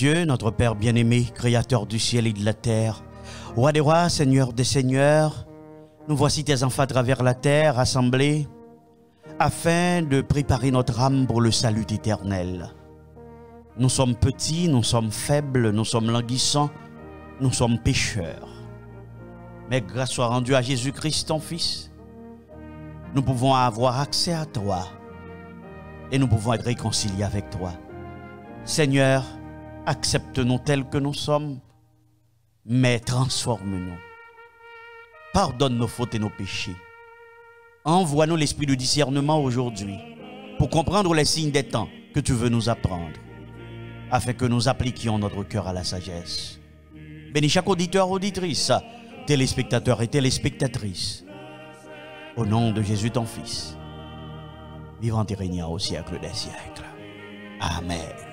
Dieu, notre Père bien-aimé, Créateur du ciel et de la terre, Roi des rois, Seigneur des seigneurs, nous voici tes enfants à travers la terre, rassemblés, afin de préparer notre âme pour le salut éternel. Nous sommes petits, nous sommes faibles, nous sommes languissants, nous sommes pécheurs. Mais grâce soit rendue à Jésus-Christ, ton Fils, nous pouvons avoir accès à toi et nous pouvons être réconciliés avec toi. Seigneur, accepte-nous tels que nous sommes, mais transforme-nous. Pardonne nos fautes et nos péchés. Envoie-nous l'esprit de discernement aujourd'hui pour comprendre les signes des temps que tu veux nous apprendre, afin que nous appliquions notre cœur à la sagesse. Bénis chaque auditeur, auditrice, téléspectateur et téléspectatrice. Au nom de Jésus ton Fils, vivant et régnant au siècle des siècles. Amen.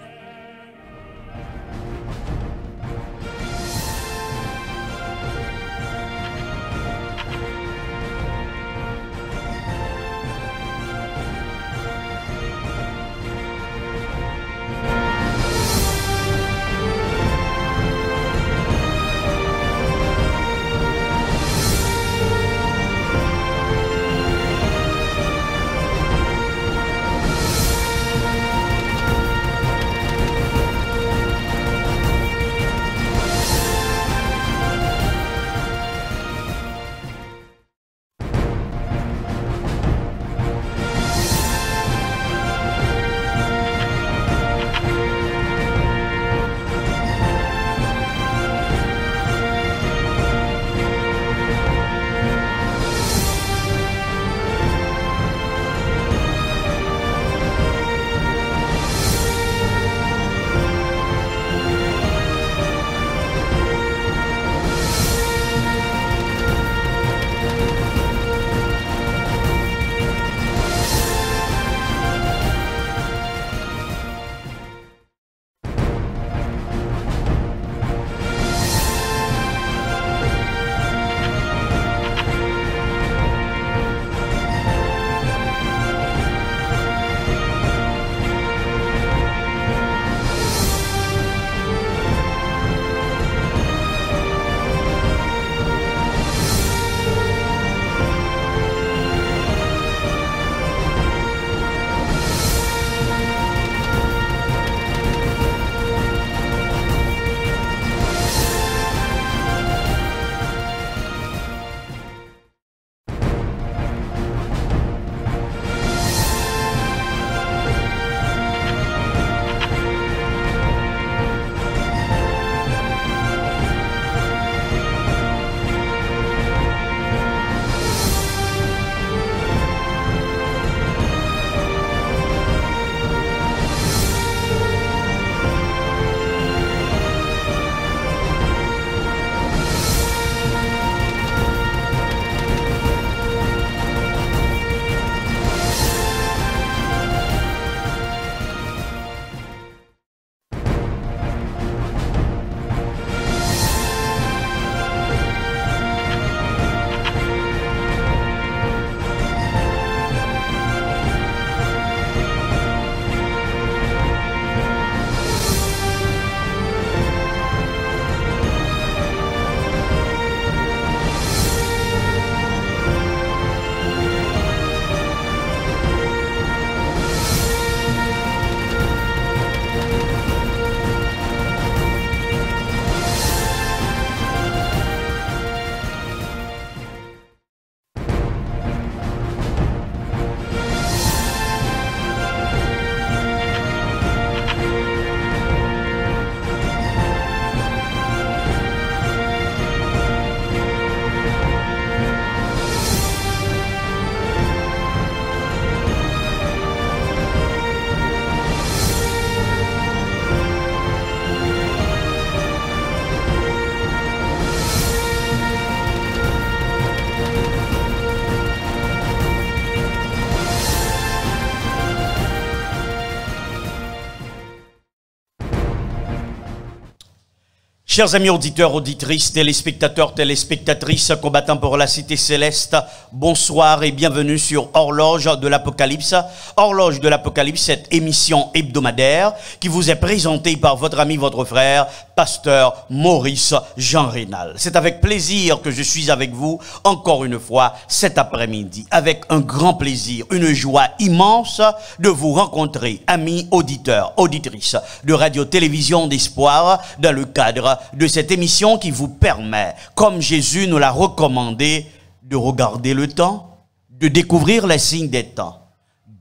Chers amis auditeurs, auditrices, téléspectateurs, téléspectatrices, combattants pour la cité céleste, bonsoir et bienvenue sur Horloge de l'Apocalypse. Horloge de l'Apocalypse, cette émission hebdomadaire qui vous est présentée par votre ami, votre frère, pasteur Maurice Jean Rénal. C'est avec plaisir que je suis avec vous encore une fois cet après-midi, avec un grand plaisir, une joie immense de vous rencontrer, amis auditeurs, auditrices de Radio-Télévision d'Espoir, dans le cadre de cette émission qui vous permet, comme Jésus nous l'a recommandé, de regarder le temps, de découvrir les signes des temps,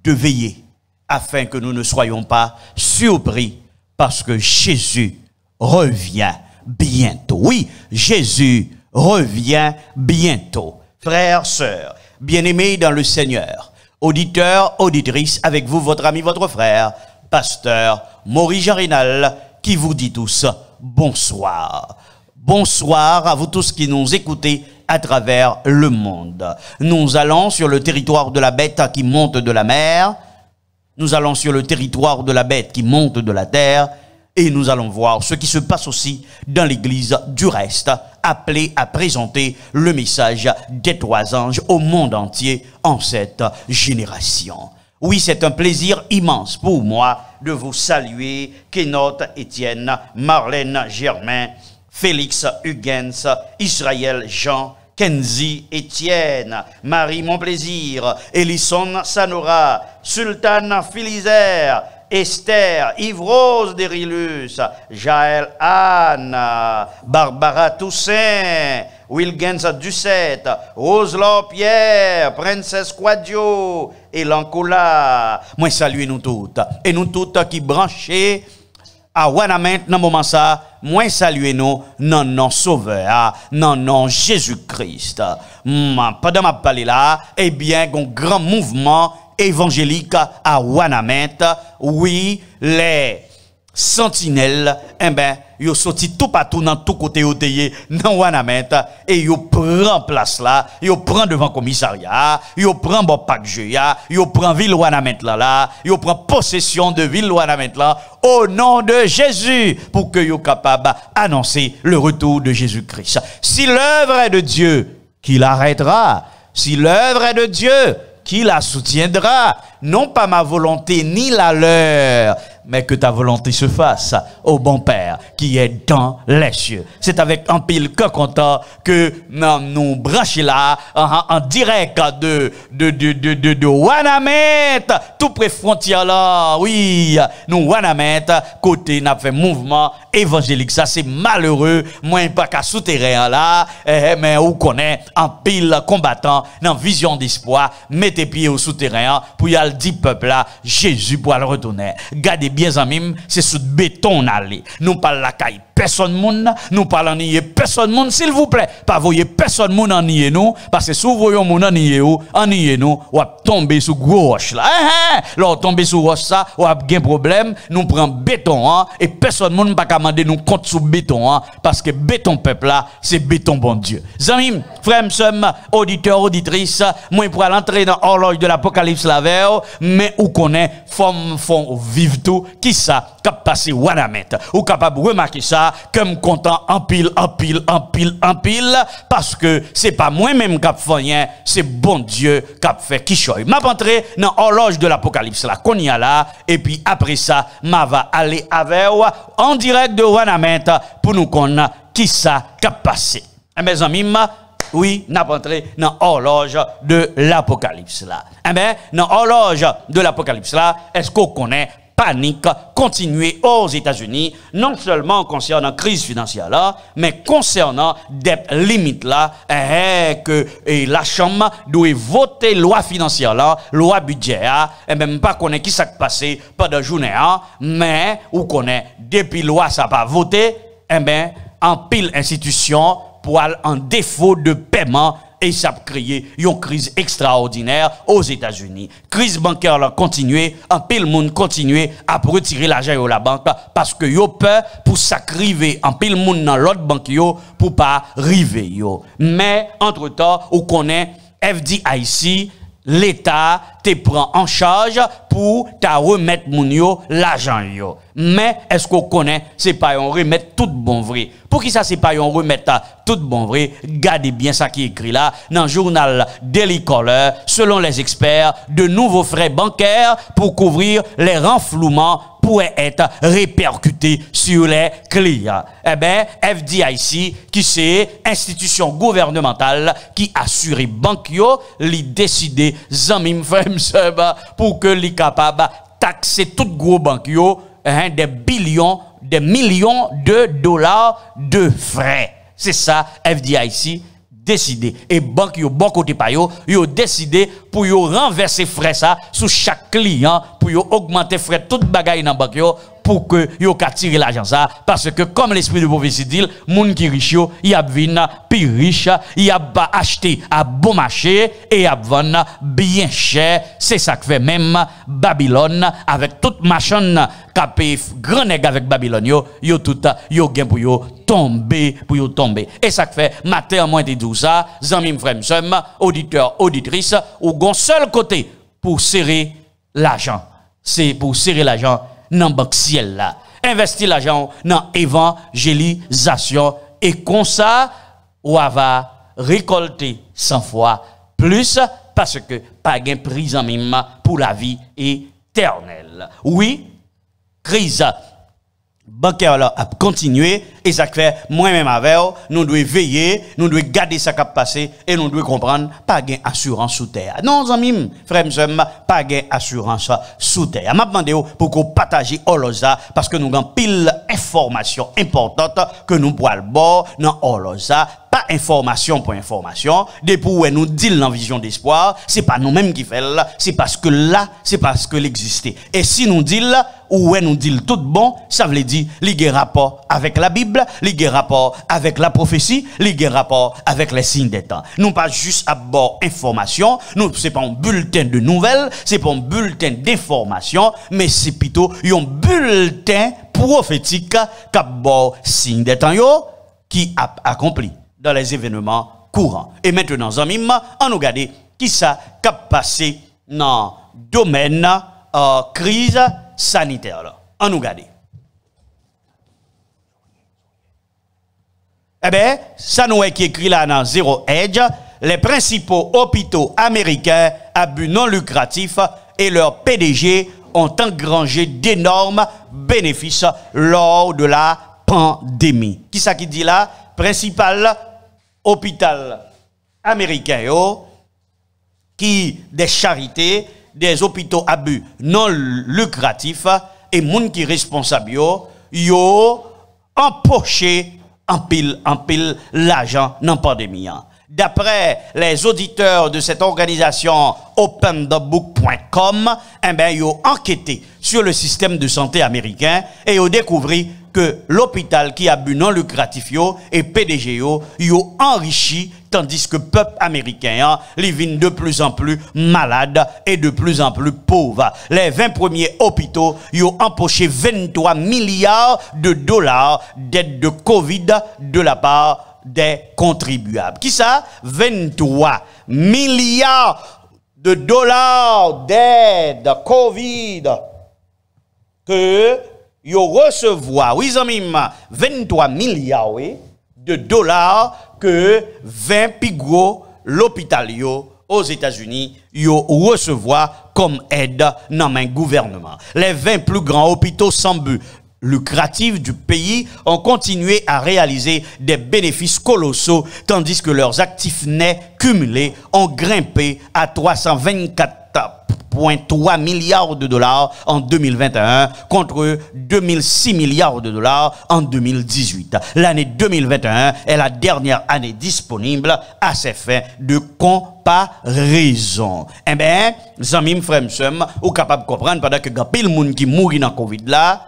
de veiller, afin que nous ne soyons pas surpris, parce que Jésus revient bientôt. Oui, Jésus revient bientôt. Frères, sœurs, bien-aimés dans le Seigneur, auditeurs, auditrices, avec vous, votre ami, votre frère, pasteur Maurice Jean Rénal, qui vous dit tous bonsoir. Bonsoir à vous tous qui nous écoutez à travers le monde. Nous allons sur le territoire de la bête qui monte de la mer. Nous allons sur le territoire de la bête qui monte de la terre. Et nous allons voir ce qui se passe aussi dans l'église du reste, appelée à présenter le message des trois anges au monde entier en cette génération. Oui, c'est un plaisir immense pour moi de vous saluer, Kenoth, Étienne, Marlène, Germain, Félix, Hugens, Israël, Jean, Kenzie, Étienne, Marie, mon plaisir, Elisson, Sanora, Sultan, Philizer, Esther, Yves-Rose Derilus, Jaël, Anne, Barbara Toussaint, Wilgens Ducette, Roselor Pierre, Princesse Quadio, et Lancola. Moi salue nous toutes. Et nous toutes qui branchées à Wanament dans moment ça, moi salue nous non non sauveur, non non Jésus-Christ. Pendant ma parler là, eh bien un grand mouvement évangélique à Wanament. Oui, les sentinelles, eh ben, yo sorti tout partout dans tout côté yo teye dans Wanament et yo prend place là, yo prend devant commissariat, yo prend bon pack Jeya, yo prend ville Wanament là, yo prend possession de ville Wanament là au nom de Jésus pour que yo capable annoncer le retour de Jésus-Christ. Si l'œuvre est de Dieu, qui l'arrêtera? Si l'œuvre est de Dieu, qui la soutiendra? Non pas ma volonté ni la leur, mais que ta volonté se fasse au bon Père qui est dans les cieux. C'est avec un pile que content que nous branchons là en direct de Wanament, tout près frontière là. Oui, nous Wanament, côté n'a fait mouvement évangélique. Ça c'est malheureux, moins pas qu'à souterrain là, mais on connaît un pile combattant dans vision d'espoir, mettez pied au souterrain pour y aller dit peuple là, Jésus pour le retourner. Gardez bien amis, c'est sous béton aller. Nous parlons la caille personne moun, nous parlons nier personne moun, s'il vous plaît. Pas voyez personne moun en nier nous, parce que si vous voyez moun en nier nous, ou tomber sous gros roche là. Là, tomber sous roche ça, ou a un problème, nous prenons béton hein, et personne moun pas commander nous compte sous béton hein, parce que béton peuple là, c'est béton bon Dieu. Amis, frères, sœurs, auditeurs, auditrices, moi pour l'entrer dans horloge de l'Apocalypse la veille, mais où connaît font vivre tout qui ça cap passer Wanament ou capable remarquer ça comme content en pile parce que c'est pas moi même qui fait rien, c'est bon Dieu qui fait qui choy. M'a rentré dans horloge de l'Apocalypse là qu'on y a là et puis après ça m'a va aller avec en direct de Wanament pour nous connaître qui ça qui passé. Mes amis, oui, n'a pas entré dans horloge de l'Apocalypse là. Eh bien, dans horloge de l'Apocalypse là, est-ce qu'on connaît panique continuer aux États-Unis, non seulement concernant la crise financière là, mais concernant des limites là, que la Chambre doit voter loi financière là, loi budget là, et même pas connaît qui s'est passé pendant la journée, mais ou connaît depuis loi ça pas voté, eh ben en pile institution pour en défaut de paiement et ça a créé une crise extraordinaire aux États-Unis. Crise bancaire là continuer, en pile monde continuer à retirer l'argent de la banque parce que yo peur pour s'acriver en pile monde dans l'autre banque yo pour pas river yo. Mais entre-temps, on connaît FDIC, l'État te prend en charge pour ta remettre moun yo l'argent yo. Mais est-ce qu'on connaît, c'est pas un remettre tout bon vrai. Pour qui ça c'est pas un remettre tout bon vrai, gardez bien ça qui est écrit là dans le journal Daily Caller, selon les experts, de nouveaux frais bancaires pour couvrir les renflouements pourraient être répercutés sur les clients. Eh bien, FDIC, qui c'est institution gouvernementale qui assure banque yo, li décider zamim frère pour que li capable taxer tout gros banque yo des billions, des millions de dollars de frais. C'est ça, FDIC décidé. Et banque yo, bon côté pa yo, yo décidé pour yo renverser frais ça sur chaque client, pour yo augmenter frais tout bagay dans banque yo, pour que yo ka tirer l'argent ça, parce que comme l'esprit de prophétie dit, moun qui riche yo, y a vinn plus riche, y a pas acheté à bon marché et y a vendre bien cher. C'est ça que fait même Babylone avec toute machine capé grand nèg avec Babylone yo tout yo gain pour yo tomber et ça que fait matin moi te dit ça zanmi frère m'sem auditeur auditrice ou gon seul côté pour serrer l'argent, c'est pour serrer l'argent dans banque ciel là, investir l'argent dans évangélisation et comme ça on va récolter 100 fois plus parce que pas gain prise en mime pour la vie éternelle. Oui, crise bancaire là a continué et ça fait moi-même avec nous devons veiller, nous devons garder ça qui passé et nous devons comprendre pas gain assurance sous terre. Non amis, frères et sœurs, pas gain assurance sous terre. M'a demandé pour qu'on partage Oloza parce que nous avons pile information importante que nous pouvons voir dans Oloza. Pas information pour information, depuis où nous dit dans vision d'espoir, c'est pas nous-mêmes qui fait là, c'est parce que là, c'est parce que l'existait. Et si nous dit là, ou nous dit tout bon, ça veut dire il y a rapport avec la Bible, il y a rapport avec la prophétie, il y a rapport avec les signes des temps. Nous pas juste à bord information, nous c'est pas un bulletin de nouvelles, c'est pas un bulletin d'information, mais c'est plutôt un bulletin prophétique qui bord signe des temps yo qui a accompli dans les événements courants. Et maintenant, amis, on nous regarde qui ça qui a passé dans le domaine crise sanitaire. Là. On nous regarde. Eh bien, ça nous est écrit là dans Zero Edge, les principaux hôpitaux américains à but non lucratif et leurs PDG ont engrangé d'énormes bénéfices lors de la pandémie. Qui ça qui dit là? Principal hôpital américain qui des charités, des hôpitaux à but non lucratif et moun qui responsable yo empoché en pile l'argent dans la pandémie. D'après les auditeurs de cette organisation openthebook.com, eh ben, ils ont enquêté sur le système de santé américain et ils ont découvert que l'hôpital qui a but non lucratif et PDG yo enrichi tandis que le peuple américain vient de plus en plus malade et de plus en plus pauvre. Les 20 premiers hôpitaux ont empoché 23 milliards de dollars d'aide de Covid de la part des contribuables. Qui ça? 23 milliards de dollars d'aide Covid que yo recevoir, oui, amis, 23 milliards de dollars que 20 plus gros l'hôpital aux États-Unis yo recevoir comme aide dans le gouvernement. Les 20 plus grands hôpitaux sans but lucratifs du pays ont continué à réaliser des bénéfices colossaux tandis que leurs actifs nets cumulés ont grimpé à 324,3 milliards de dollars en 2021 contre 2006 milliards de dollars en 2018. L'année 2021 est la dernière année disponible à ces fins de comparaison. Eh bien, Zamim Fremsem, ou capable de comprendre pendant que pile monde qui mourit dans Covid là,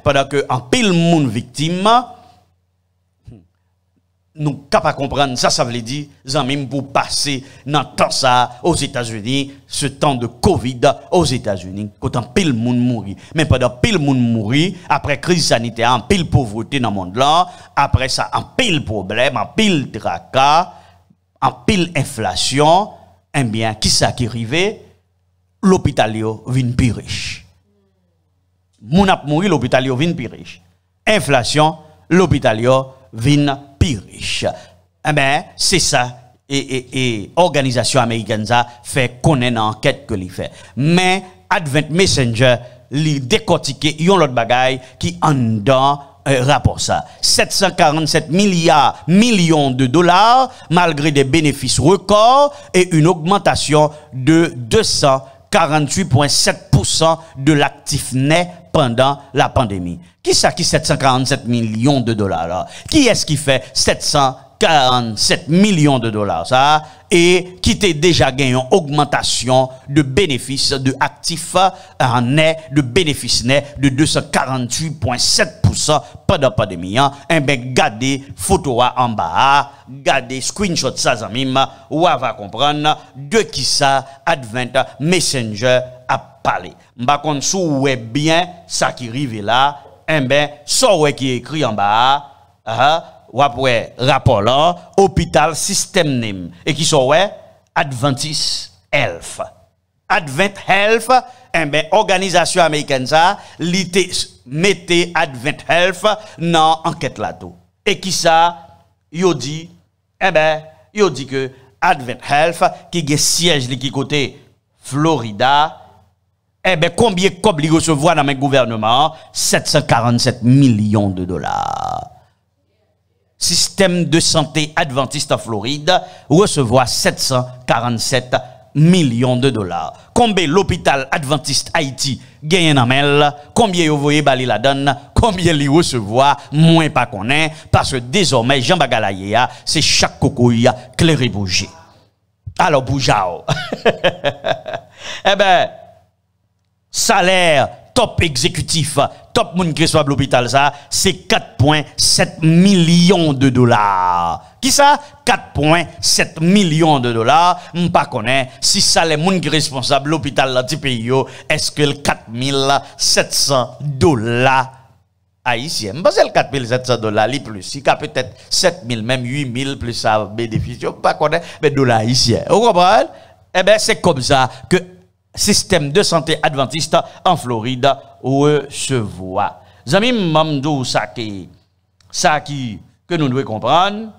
pendant que en pile monde victime, nous capables de comprendre ça, ça veut dire, Zamim, pour passer dans temps ça aux États-Unis, ce temps de Covid aux États-Unis, quand un pile monde mourit. Mais pendant pile monde mourit, après crise sanitaire, en pile pauvreté dans le monde là, après ça, en pile problème, en pile tracas, en pile inflation, eh bien, qui ça qui arrive? L'hôpital vient plus riche. Moun ap mouri, l'hôpital vient plus riche. Inflation, l'hôpital vient plus riche. Eh bien, c'est ça. Et organisation américaine ça fait connaître une enquête que l'il fait. Mais Advent Messenger li décortiquer yon l'autre bagaille qui en dans rapport ça 747 millions de dollars malgré des bénéfices records et une augmentation de 248,7% de l'actif net pendant la pandémie. Qui ça qui 747 millions de dollars là? Qui est-ce qui fait 747 millions de dollars ça et qui t'a déjà gagné une augmentation de bénéfices de actifs en net de bénéfices net de 248,7% pendant la pandémie. Et bien gardez photo en bas, gardez screenshot ça zamim ou va comprendre de qui ça Advent Messenger a parlé. M'pa kon sou ouais bien ça qui arrive là, et ben ça ouais qui est écrit en bas, ou après rapport là, hôpital système NIM et qui sont ouais Adventist Health. Advent Health, eh ben organisation américaine ça, l'ité mettez Advent Health dans enquête là tout. Et qui ça yo dit eh ben yo dit que Advent Health qui a siège qui côté Florida. Eh bien, combien de cob li recevoir dans le gouvernement? 747 millions de dollars. Système de santé adventiste en Floride recevoir 747 millions de dollars. Combien l'hôpital adventiste Haïti gagne en mel? Combien vous voyez bali la donne? Combien li recevoir? Moins pas connaît parce que désormais Jean Bagalaye c'est chaque cocouille clairé bouger. Alors boujao. Eh ben salaire top exécutif, top moun qui reçoit l'hôpital ça, c'est 4,7 millions de dollars. Qui ça? 4,7 millions de dollars. M'pas connaît si ça les moun qui responsable l'hôpital là du pays est-ce que le 4,700 dollars haïtien, m'pas le 4,700 dollars li plus, si ka peut-être 7,000 même 8,000 plus ça bénéfice, pas connaît mais dollars haïtien. Vous comprenez? Eh ben c'est comme ça que système de santé adventiste en Floride recevoir. Zami mamdou ça qui que nous devons comprendre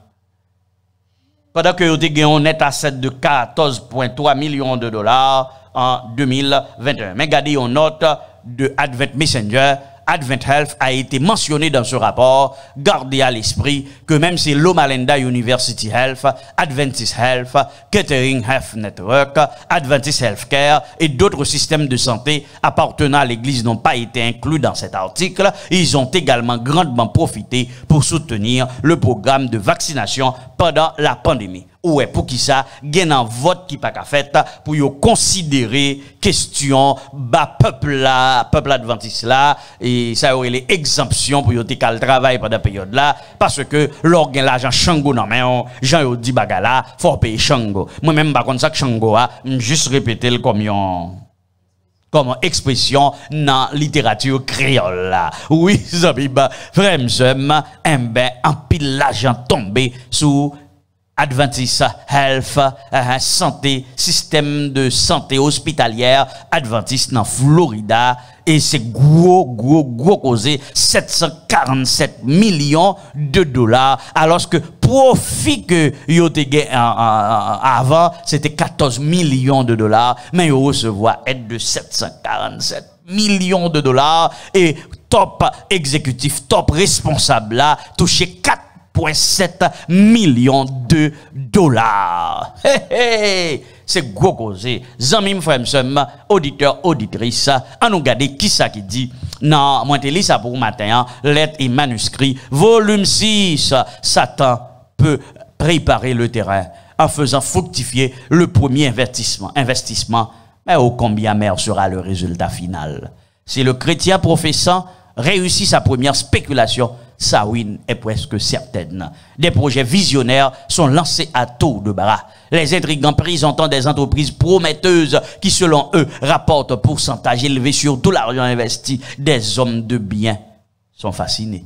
pendant que vous avez un net asset de 14,3 millions de dollars en 2021. Mais regardez une note de Advent Messenger. Advent Health a été mentionné dans ce rapport. Gardez à l'esprit que même si Loma Linda University Health, Adventist Health, Kettering Health Network, Adventist Healthcare et d'autres systèmes de santé appartenant à l'Église n'ont pas été inclus dans cet article, ils ont également grandement profité pour soutenir le programme de vaccination pendant la pandémie. Ouais, pour qui ça, gen un vote qui pas qu'à fait pour yo considérer question bas peuple adventiste là et ça aurait les exemptions pour yo te kal travail pendant période là parce que l'organe l'argent Chango non mais Jean yo dit bagala faut payer Chango. Moi même pas comme ça que Chango a juste répéter le comme expression dans littérature créole là. Oui, Zabiba, frère m'sem, ben en pile l'argent tombé sous Adventist Health, santé, système de santé hospitalière Adventiste dans Florida et c'est gros causé 747 millions de dollars alors que profit que yo te gagné avant c'était 14 millions de dollars mais yo recevoir aide de 747 millions de dollars et top exécutif top responsable là touché 4,7 millions de dollars. C'est gros causé. Zanmim frère auditeur auditrice, on nous regarder qui ça qui dit non, moi te lis ça pour matin, lettre et manuscrit, volume 6. Satan peut préparer le terrain en faisant fructifier le premier investissement, mais ô combien mer sera le résultat final. Si le chrétien professant réussit sa première spéculation, sa win est presque certaine. Des projets visionnaires sont lancés à tour de bras. Les intrigants présentant des entreprises prometteuses qui, selon eux, rapportent pourcentage élevé sur tout l'argent investi. Des hommes de bien sont fascinés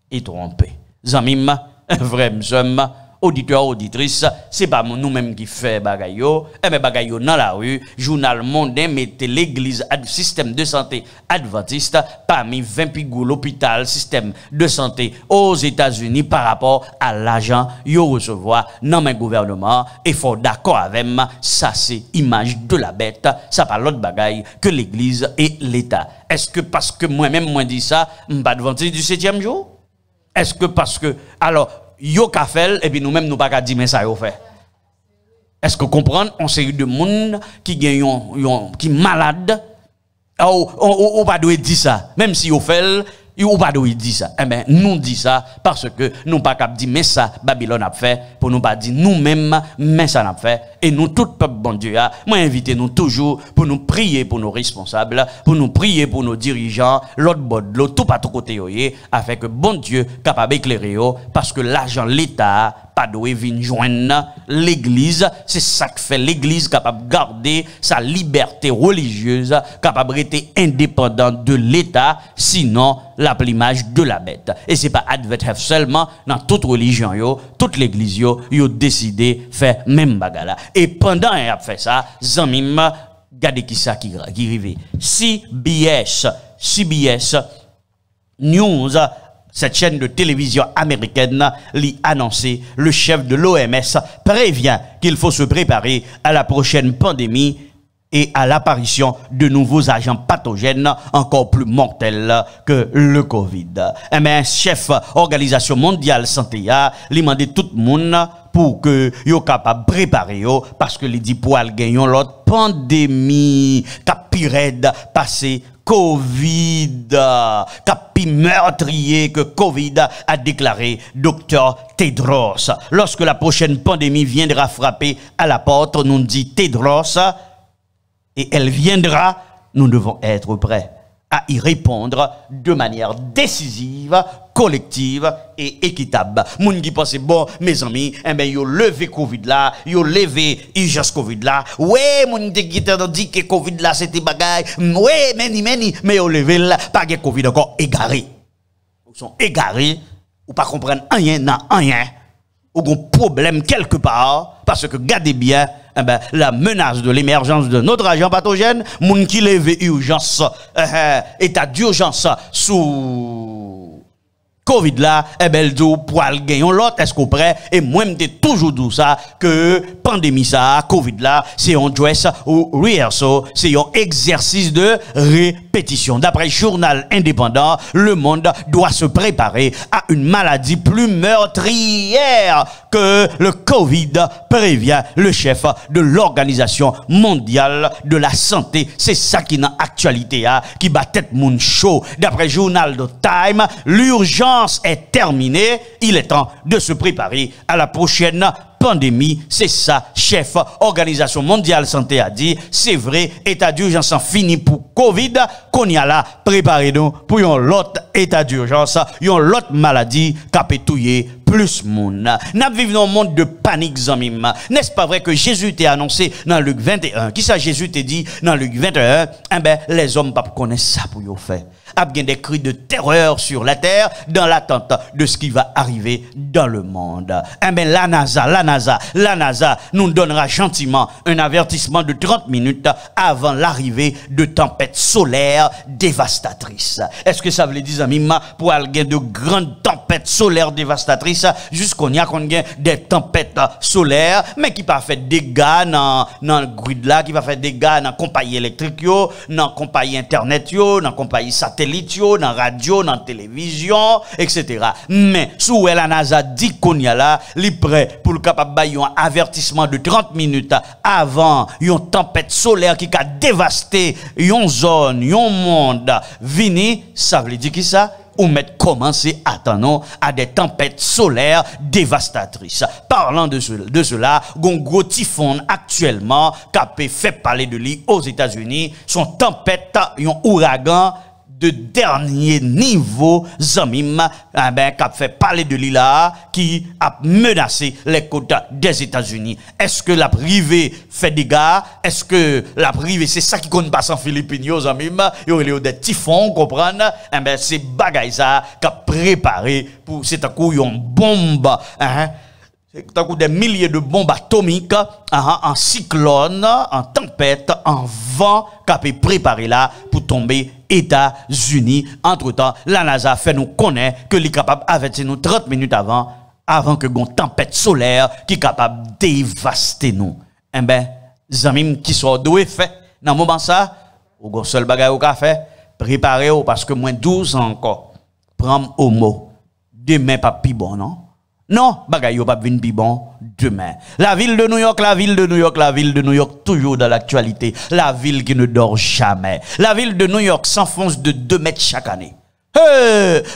et trompés. Zamim, vrai m'sem, auditeurs, auditrices, c'est pas nous-mêmes qui fait bagay yo, mais bagay yo dans la rue, journal mondain mettez l'église système de santé adventiste parmi 20 pigou l'hôpital système de santé aux États-Unis par rapport à l'argent yo recevoir dans le gouvernement et faut d'accord avec moi, ça c'est image de la bête, ça pas l'autre bagay que l'église et l'État. Est-ce que parce que moi-même moi dit ça, m'pas adventiste du 7e jour? Est-ce que parce que alors yo ka fait et puis nous-mêmes nous pas ka dire mais ça yo fait? Est-ce que comprendre on série de monde qui gagne qui malade ou pas doit dire ça même si yo fait ou pas doit dire ça. Eh ben nous dit ça parce que nous pas cap dire mais ça Babylone a fait pour nous pas dire nous-mêmes mais ça n'a fait et nous tout peuple bon Dieu moi inviter nous toujours pour nous prier pour nos responsables, pour nous prier pour nos dirigeants, l'autre bord l'autre tout pas tout côté yoyé afin que bon Dieu capable d'éclairer yo parce que l'argent l'État pas doit venir joindre l'église, c'est ça que fait l'église capable de garder sa liberté religieuse, capable d'être indépendante de l'État, sinon la l'image de la bête. Et c'est pas Advent seulement dans toute religion yo, toute l'église yo décidé faire même bagala. Et pendant y a fait ça, zanmim gardez qui ça qui arrive. CBS News, cette chaîne de télévision américaine l'a annoncé, le chef de l'OMS prévient qu'il faut se préparer à la prochaine pandémie et à l'apparition de nouveaux agents pathogènes encore plus mortels que le Covid. Mais chef Organisation mondiale santé a demandé tout le monde pour que yo capable préparer yo parce que les dit pour gagner l'autre pandémie capirède passé Covid, capi meurtrier que Covid a déclaré Dr Tedros. Lorsque la prochaine pandémie viendra frapper à la porte, nous dit Tedros, et elle viendra, nous devons être prêts à y répondre de manière décisive, collective et équitable. Moun qui pense bon mes amis, eh ben yo levé Covid là, yo levé urgence Covid là. Ouais, moun qui t'a dit que Covid là c'était bagaille. Ouais, mais yo levé là pas que Covid encore égaré. Ils sont égarés ou pas comprendre rien nan rien. Ou un problème quelque part parce que gardez bien eh ben, la menace de l'émergence de notre agent pathogène, moun qui lève urgence, état d'urgence sous Covid là, eh ben, le do pour aller gagner l'autre, est-ce qu'on prêt? Et moi, m'te toujours dit ça, que pandémie ça, Covid là, c'est un dress ou rehearsal, c'est un exercice de répétition. D'après le journal indépendant, le monde doit se préparer à une maladie plus meurtrière que le Covid, prévient le chef de l'Organisation mondiale de la santé. C'est ça qui est dans l'actualité, qui bat tête moun chaud. D'après le journal de Time, l'urgence est terminée. Il est temps de se préparer à la prochaine pandémie. C'est ça, chef Organisation mondiale santé a dit. C'est vrai, état d'urgence fini pour Covid. Qu'on y a là, préparez-nous pour un autre état d'urgence, une autre maladie qui a pétouillé plus moun. Nous vivons dans un monde de panique, zamim. N'est-ce pas vrai que Jésus t'a annoncé dans Luc 21? Qui ça Jésus t'a dit dans Luc 21? Eh ben, les hommes pas connaissent ça pour y faire. A bien des cris de terreur sur la terre dans l'attente de ce qui va arriver dans le monde. Eh ben, la NASA nous donnera gentiment un avertissement de 30 minutes avant l'arrivée de tempêtes solaires dévastatrices. Est-ce que ça veut dire, amis, pour aller de grandes tempêtes solaires dévastatrices, jusqu'on y a des tempêtes solaires, mais qui pas fait dégâts dans le grid là, qui va faire dégâts dans la compagnie électrique, dans la compagnie internet, dans la compagnie satellite, dans la radio, dans la télévision, etc. Mais, sous la NASA dit qu'on y a là, li prêt pour le capable de un avertissement de 30 minutes avant une tempête solaire qui a dévasté une zone, un monde, vini, ça veut dire qui ça? Ou mettre commencer à attendre à des tempêtes solaires dévastatrices. Parlant de cela, un gros typhon actuellement qui fait parler de lui aux États-Unis, son tempête, un ouragan de dernier niveau, zamim, ben, qui a fait parler de l'île qui a menacé les côtes des États-Unis. Est-ce que la privée fait des dégâts? Est-ce que la privée, c'est ça qui compte pas en Philippines, zamim? Il y a des typhons, comprendre? Eh ben, c'est bagay ça qui a préparé pour, c'est un coup, une bombe, hein? tant que des milliers de bombes atomiques, en cyclone, en tempête, en vent, qui a préparé là pour tomber États-Unis. Entre-temps, la NASA fait nous connaître que l'est capable d'avertir nous 30 minutes avant que une tempête solaire qui est capable de dévaster nous. Eh bien, les amis qui sont doués fait, dans le moment ça, ou seul bagage au café, préparez-vous parce que moins 12 ans encore, prendre au mot, demain pas plus bon, non? Non, bagay yo pas vinn pi bon demain. La ville de New York, la ville de New York, la ville de New York, toujours dans l'actualité. La ville qui ne dort jamais. La ville de New York s'enfonce de 2 mètres chaque année.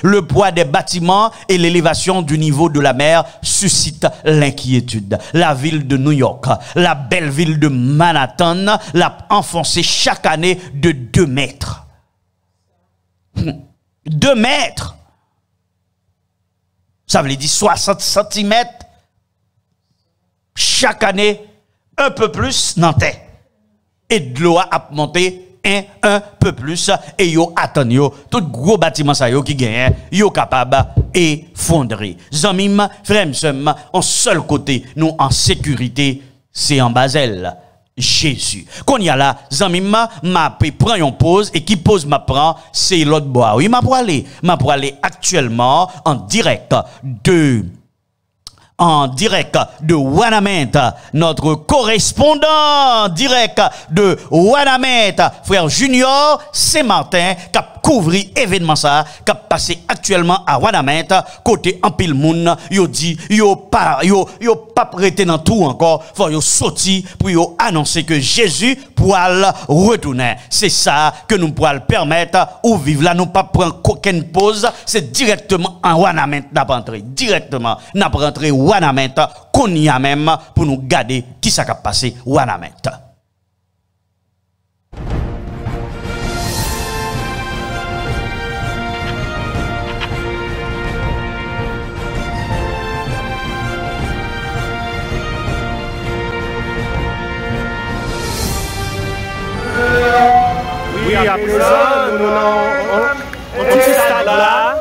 Le poids des bâtiments et l'élévation du niveau de la mer suscitent l'inquiétude. La ville de New York, la belle ville de Manhattan, l'a enfoncé chaque année de 2 mètres. 2 mètres! Ça veut dire 60 cm chaque année, un peu plus nantais. Et de l'eau a monté un peu plus. Et yo attend yo, tout gros bâtiment ça yo qui gagne, yo capable effondrer. Zamim, frère, en seul côté, nous en sécurité, c'est en Basel. Jésus. Qu'on y a là, Zamima, m'a prend une pause et qui pause m'a prend, c'est l'autre bois. Oui, m'a pour aller actuellement en direct de Wanamètre, notre correspondant direct de Wanamètre, frère Junior Saint-Martin, qui a couvert événement ça, qui a passé actuellement à Wanamètre, côté en pile moun, yo dit, yo pas prêté dans tout encore, faut yo sorti pour yo annoncer que Jésus pourra retourner. C'est ça que nous pourrons permettre ou vivre là, nous pas prendre aucune pause, c'est directement en Wanamètre n'a pas entré, directement n'a pas rentré Wanamètre, qu'on y a même pour nous garder qui ça a passé Wanamètre. Oui, à présent, nous avons un petit stade là,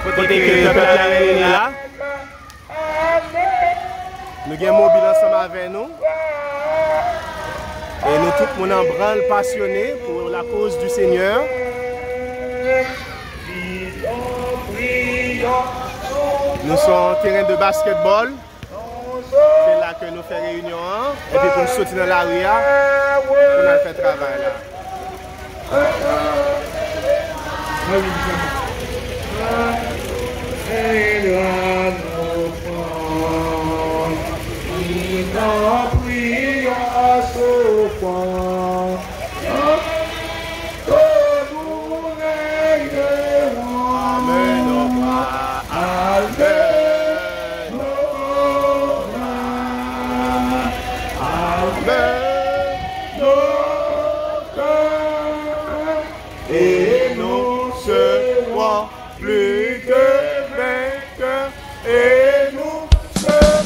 côté que le peuple est là. Nous avons mobile ensemble avec nous. Et nous tous, nous en branle passionnés pour la cause du Seigneur. Nous sommes en terrain de basketball. C'est là que nous faisons réunion. Et puis pour nous sortir dans la rue, pour nous faire travail là. Et nous serons plus que vainqueurs. Et nous serons...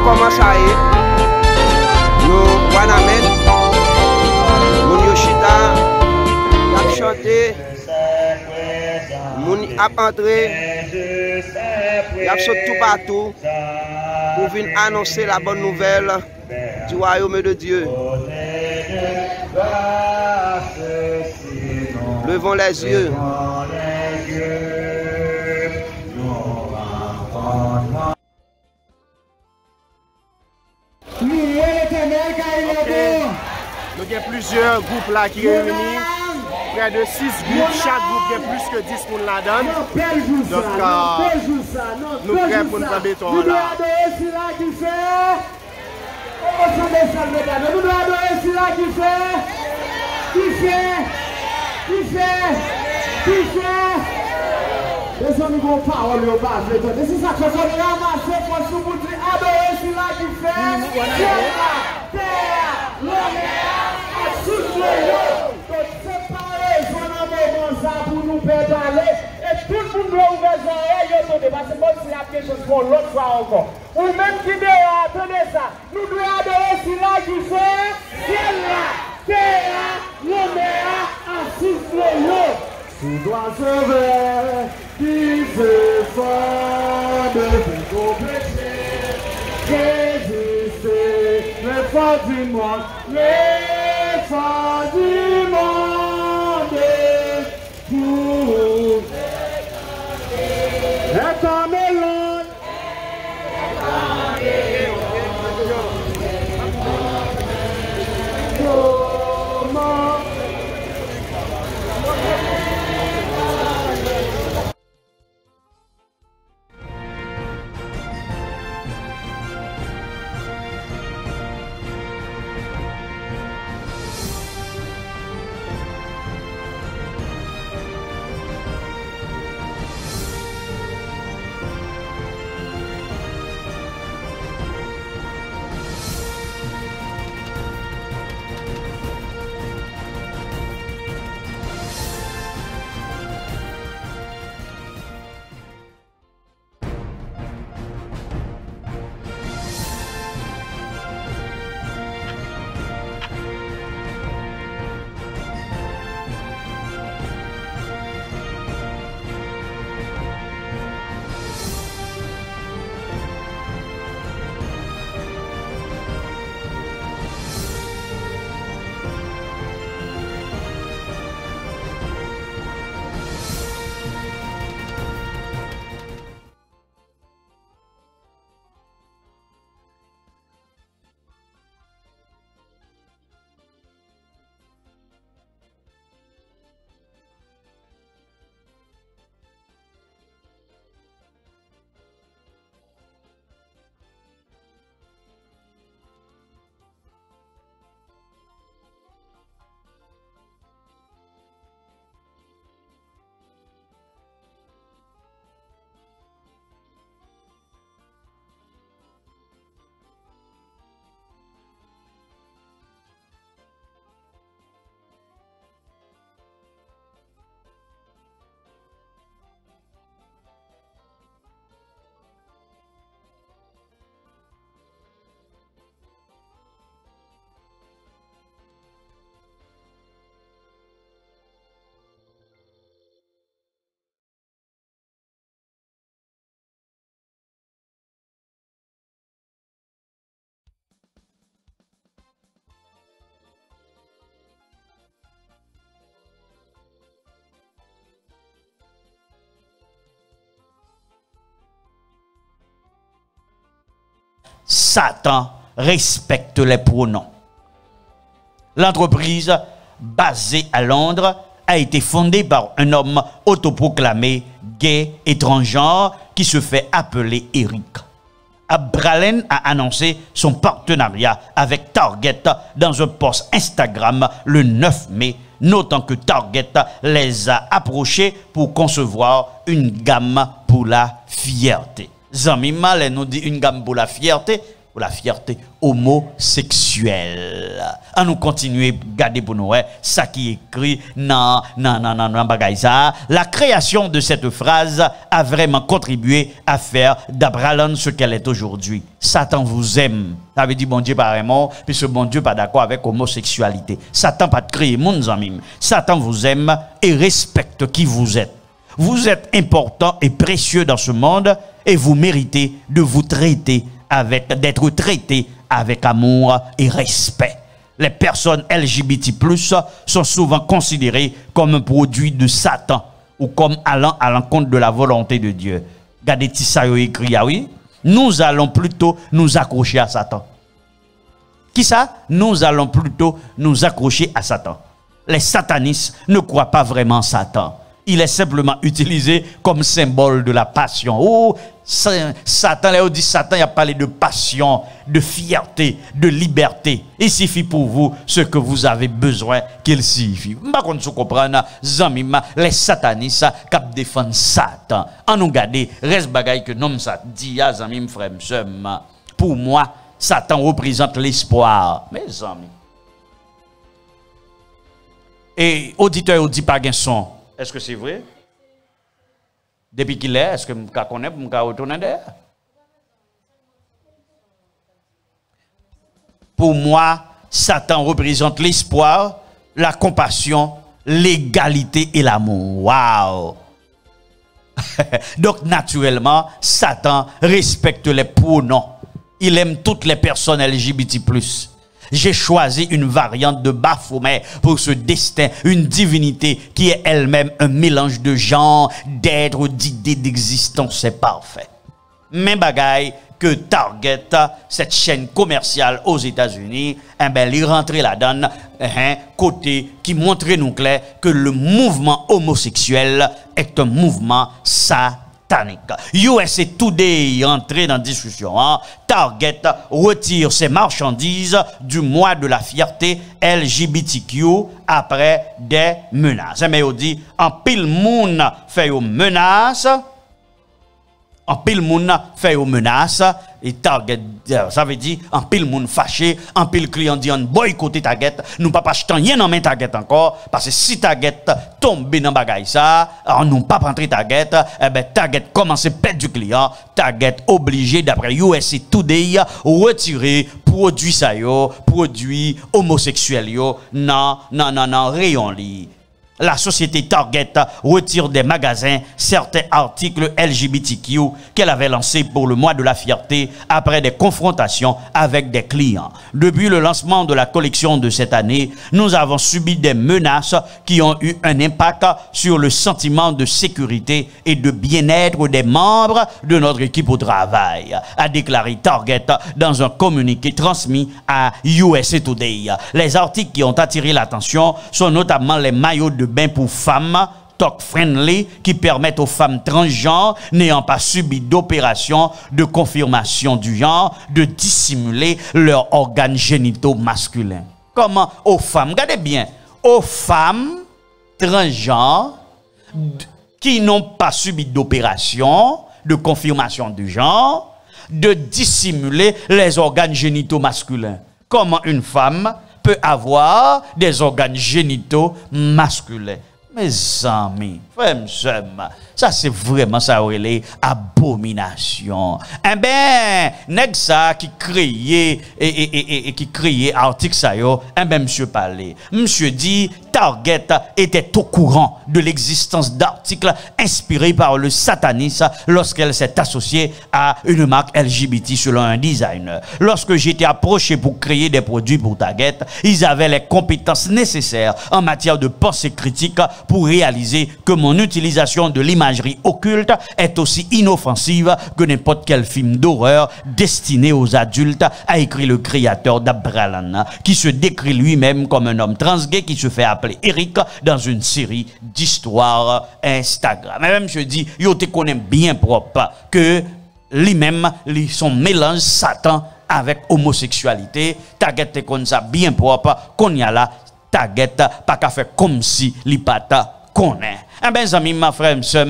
Comment ça est? Nous, Wanamètre, nous Yoshita, nous avons chanté, nous avons entré, nous avons sauté tout partout pour venir annoncer la bonne nouvelle du royaume de Dieu. Levons les yeux. Nous avons plusieurs groupes là qui réunissent, près de 6 groupes, chaque groupe a plus que 10 personnes là-dedans. Donc nous sommes prêts pour nous faire béton là. Nous devons adorer celui-là qui fait. Nous devons adorer celui-là qui fait. Les hommes vont parler au bas. C'est ça que je vais ramasser pour vous dire adorer celui-là qui fait. Pour nous faire parler et tout le monde doit ouvrir les oreilles et attendre parce que bon, si la question pour l'autre fois encore. Ou même qui doit attendre ça, nous devons adorer celui-là qui fait ciel là, terre là, l'homme là, assise l'eau. Tu dois sauver qui fait fort de ton péché, résister les forces du monde, les forces du monde. Satan respecte les pronoms. L'entreprise, basée à Londres, a été fondée par un homme autoproclamé gay et transgenre qui se fait appeler Eric. Bralin a annoncé son partenariat avec Target dans un post Instagram le 9 mai, notant que Target les a approchés pour concevoir une gamme pour la fierté. Zami Mal nous dit une gamme pour la fierté homosexuelle. À nous continuer à garder pour nous ça qui est écrit non bagay ça. La création de cette phrase a vraiment contribué à faire d'Abraham ce qu'elle est aujourd'hui. Satan vous aime. Ça veut dire bon Dieu pas aimant, puisque bon Dieu pas d'accord avec l'homosexualité. Satan pas de créer mon ami. Satan vous aime et respecte qui vous êtes. Vous êtes important et précieux dans ce monde et vous méritez de vous traiter d'être traité avec amour et respect. Les personnes LGBT+ sont souvent considérées comme un produit de Satan ou comme allant à l'encontre de la volonté de Dieu. Regardez ça écrit, oui. Nous allons plutôt nous accrocher à Satan. Qui ça? Nous allons plutôt nous accrocher à Satan. Les satanistes ne croient pas vraiment Satan. Il est simplement utilisé comme symbole de la passion. Oh, Satan, là, on dit Satan, il a parlé de passion, de fierté, de liberté. Il suffit pour vous ce que vous avez besoin qu'il suffit. Par contre, vous comprenez, les satanistes qui défendent Satan. En nous garder, reste bagaille que nom ça dit, zamim frère, pour moi, Satan représente l'espoir. Mes amis. Et auditeur, on dit pas gain son. Est-ce que c'est vrai? Depuis qu'il est, est-ce que je connais, je vais retourner derrière? Pour moi, Satan représente l'espoir, la compassion, l'égalité et l'amour. Waouh! Donc, naturellement, Satan respecte les pronoms. Il aime toutes les personnes LGBT+. J'ai choisi une variante de Baphomet pour ce destin, une divinité qui est elle-même un mélange de genres, d'êtres, d'idées, d'existence. C'est parfait. Mais bagaille que Target, cette chaîne commerciale aux États-Unis, eh ben, il rentre là-dedans, côté qui montre nous clair que le mouvement homosexuel est un mouvement satanique. USA Today est entré dans la discussion. Target retire ses marchandises du mois de la fierté LGBTQ après des menaces. Mais on dit, en pile moun fait aux menaces. En pile moun fait aux menaces et Target, ça veut dire en pile moun fâché, en pile client dit on boycotter Target, nous pas acheter rien en main Target encore parce que si Target tombe dans bagay ça, on nous pas rentrer Target, eh ben Target commence à perdre du client, Target obligé d'après USA Today retirer produits ça yo, produits homosexuels yo, non rayon li. La société Target retire des magasins certains articles LGBTQ qu'elle avait lancés pour le mois de la fierté après des confrontations avec des clients. Depuis le lancement de la collection de cette année, nous avons subi des menaces qui ont eu un impact sur le sentiment de sécurité et de bien-être des membres de notre équipe au travail, a déclaré Target dans un communiqué transmis à USA Today. Les articles qui ont attiré l'attention sont notamment les maillots de bain pour femmes, talk friendly, qui permettent aux femmes transgenres n'ayant pas subi d'opération de confirmation du genre de dissimuler leurs organes génitaux masculins. Comment aux femmes, regardez bien, aux femmes transgenres qui n'ont pas subi d'opération de confirmation du genre de dissimuler les organes génitaux masculins. Comment une femme peut avoir des organes génitaux masculins? Mes amis, frères, ça c'est vraiment ça relève abomination. Eh ben, nèg ça qui créait qui créait article ça yo, eh ben monsieur parlait. Monsieur dit Target était au courant de l'existence d'articles inspirés par le satanisme lorsqu'elle s'est associée à une marque LGBT selon un designer. Lorsque j'étais approché pour créer des produits pour Target, ils avaient les compétences nécessaires en matière de pensée critique pour réaliser que mon utilisation de l'imagerie occulte est aussi inoffensive que n'importe quel film d'horreur destiné aux adultes, a écrit le créateur d'Abralan, qui se décrit lui-même comme un homme transgay qui se fait appeler Eric dans une série d'histoires Instagram. Même je dis, yo te connais bien propre que lui-même, son mélange Satan avec homosexualité, Target te connaît ça bien propre, qu'on y a là, Target pas qu'à faire comme si li pata connaît. Eh bien, amis, ma frère, c'est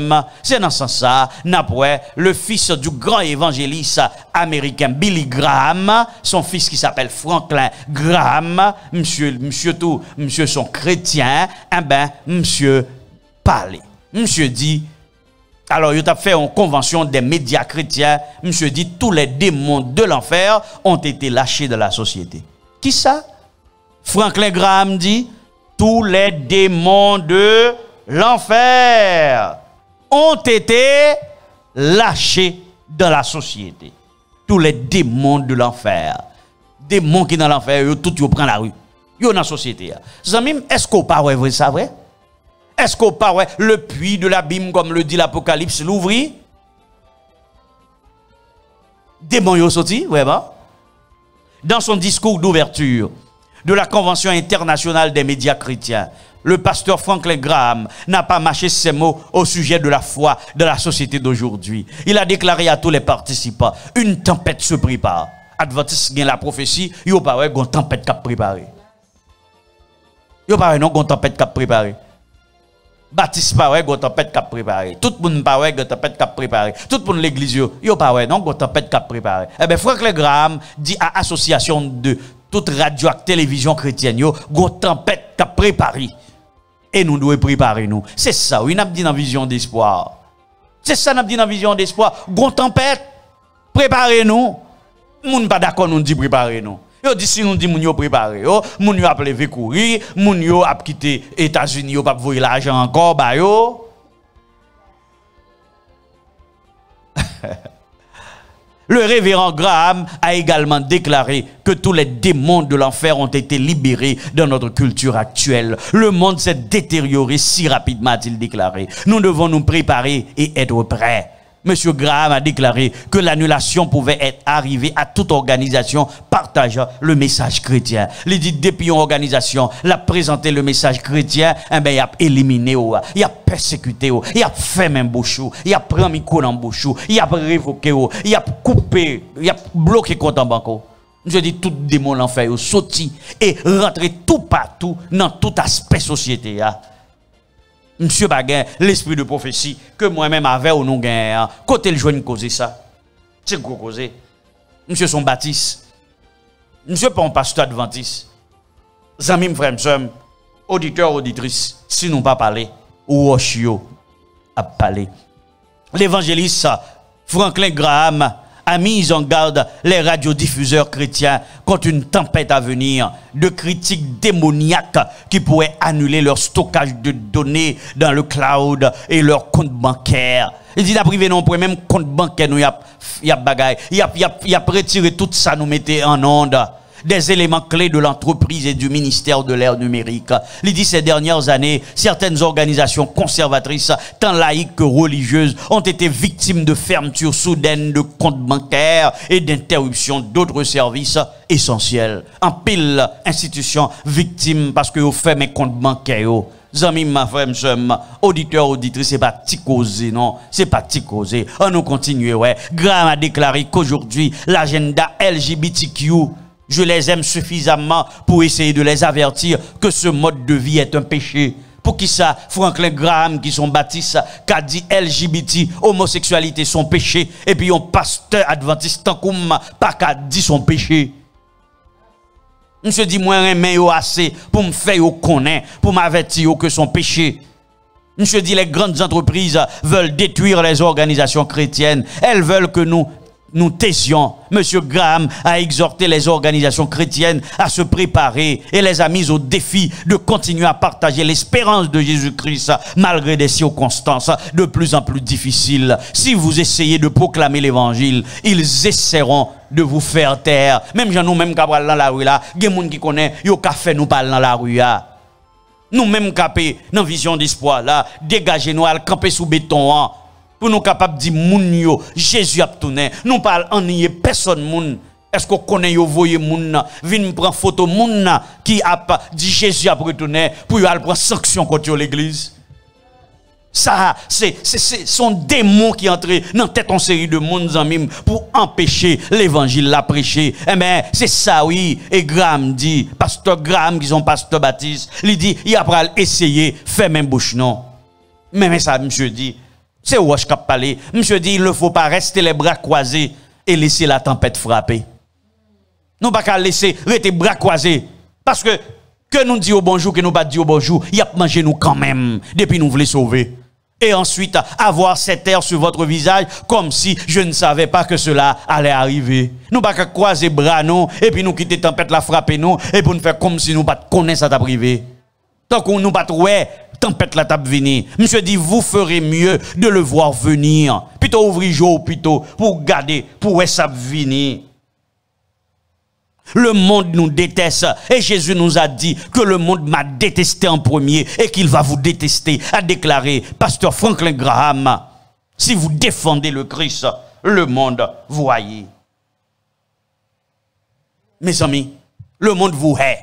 dans ce sens-là, le fils du grand évangéliste américain Billy Graham, son fils qui s'appelle Franklin Graham, monsieur son chrétien, eh bien, monsieur parlait. Monsieur dit, alors, il a fait une convention des médias chrétiens, monsieur dit, tous les démons de l'enfer ont été lâchés de la société. Qui ça? Franklin Graham dit, tous les démons de l'enfer ont été lâchés dans la société. Tous les démons de l'enfer. Démons qui dans l'enfer, tout yo prend la rue. Yo dans la société. Zamim, est-ce qu'on parle vrai ça vrai? Est-ce qu'on parle le puits de l'abîme comme le dit l'Apocalypse l'ouvrit? Démons yo sorti, vraiment? Dans son discours d'ouverture de la Convention internationale des médias chrétiens, le pasteur Franklin Graham n'a pas mâché ses mots au sujet de la foi de la société d'aujourd'hui. Il a déclaré à tous les participants, une tempête se prépare. Adventiste gagne la prophétie, il n'y a pas une tempête qui a préparé. Il n'y a pas une tempête qui a préparé. Baptiste pas ouais, go tempête qui a préparé. Tout le monde pas ouais, go tempête qui a préparé. Tout le monde l'église yo pas ouais, non go tempête qui a préparé. Eh ben Franklin Graham dit à association de toute radio et télévision chrétienne yo, go tempête qui a préparé. Et nous devons préparer nous. C'est ça, oui, n'a dit dans vision d'espoir. C'est ça n'a dit dans vision d'espoir, go tempête, préparez-nous. Moun pas d'accord nous dit préparez-nous. Yo dit si nous dit moun yo préparé yo, moun yo a levé courir, moun yo a quitté États-Unis, yo pas voyer l'argent encore ba yo. Le révérend Graham a également déclaré que tous les démons de l'enfer ont été libérés dans notre culture actuelle. Le monde s'est détérioré si rapidement, a-t-il déclaré. Nous devons nous préparer et être prêts. Monsieur Graham a déclaré que l'annulation pouvait être arrivée à toute organisation partageant le message chrétien. Il dit depuis une organisation, l'a présenté le message chrétien, eh ben il a éliminé, il a persécuté, il a fait même bouchou, il a pris micro dans bouchou, il a révoqué, il a coupé, il a bloqué compte en banque. Je dis tout démon l'enfer sorti et rentrer tout partout dans tout aspect société. Monsieur Baguin, l'esprit de prophétie que moi-même avait ou non gain, côté le joint causer ça. C'est quoi causer? Monsieur son Baptiste. Monsieur pas un pasteur adventiste. Zamim frère m'sem, auditeur auditrice, si nous pas parler ou Oshio a parlé. L'évangéliste Franklin Graham a mis en garde les radiodiffuseurs chrétiens contre une tempête à venir de critiques démoniaques qui pourraient annuler leur stockage de données dans le cloud et leur compte bancaire. Il dit, privé non, pour même compte bancaire, nous y a bagaille. Il y a retiré tout ça, nous mettez en onde. Des éléments clés de l'entreprise et du ministère de l'ère numérique. Il dit ces dernières années, certaines organisations conservatrices, tant laïques que religieuses, ont été victimes de fermetures soudaines de comptes bancaires et d'interruptions d'autres services essentiels. En pile, institutions victimes parce que vous faites mes comptes bancaires. Zami, ma frère, auditeur, auditrice, c'est pas ticosé, non, c'est pas ticosé. On nous continue, ouais. Graham a déclaré qu'aujourd'hui, l'agenda LGBTQ, je les aime suffisamment pour essayer de les avertir que ce mode de vie est un péché. Pour qui ça, Franklin Graham, qui sont baptistes, qui a dit LGBT, homosexualité, son péché, et puis un pasteur adventiste, tant qu'on pas qu'à dit son péché. Monsieur dit, moi, je assez pour me faire connaître, pour m'avertir que son péché. Monsieur dit, les grandes entreprises veulent détruire les organisations chrétiennes. Elles veulent que nous taisions. Monsieur Graham a exhorté les organisations chrétiennes à se préparer et les a mises au défi de continuer à partager l'espérance de Jésus-Christ malgré des circonstances de plus en plus difficiles. Si vous essayez de proclamer l'évangile, ils essaieront de vous faire taire. Même gens nous même qui parlent dans la rue là, il y a des gens qui connaissent, yo ka fait nous parler dans la rue là. Nous même capé dans vision d'espoir là, dégagez nous al camper sous béton. Pour nous capables de dire moun yo Jésus a tourné nous parle en nier personne moun est-ce qu'on connaît yo voyer moun vinn prend photo moun qui a dit Jésus a retourné pour yo al prendre sanction contre l'église ça c'est son démon qui entre dans tête en série de monde amis pour empêcher l'évangile la prêcher. Eh ben c'est ça oui et Graham dit pasteur Graham qui sont pasteur Baptiste il dit il a pas essayer faire même bouche non mais ça monsieur dit c'est où je cap parler. Monsieur dit, il ne faut pas rester les bras croisés et laisser la tempête frapper. Nous pas qu'à laisser rester bras croisés. Parce que nous disons bonjour, que nous pas dire bonjour, il y a mangé nous quand même, depuis nous voulons sauver. Et ensuite, avoir cet air sur votre visage, comme si je ne savais pas que cela allait arriver. Nous pas qu'à croiser bras, non, et puis nous quitter tempête la frapper, nous, et pour nous faire comme si nous pas connaissons ça privé. Tant qu'on nous pas ouais, tempête la table venir. Monsieur dit, vous ferez mieux de le voir venir. Plutôt ouvrir jour, plutôt, pour garder, pour ça venir. Le monde nous déteste. Et Jésus nous a dit que le monde m'a détesté en premier et qu'il va vous détester, a déclaré pasteur Franklin Graham. Si vous défendez le Christ, le monde vous haït. Mes amis, le monde vous hait.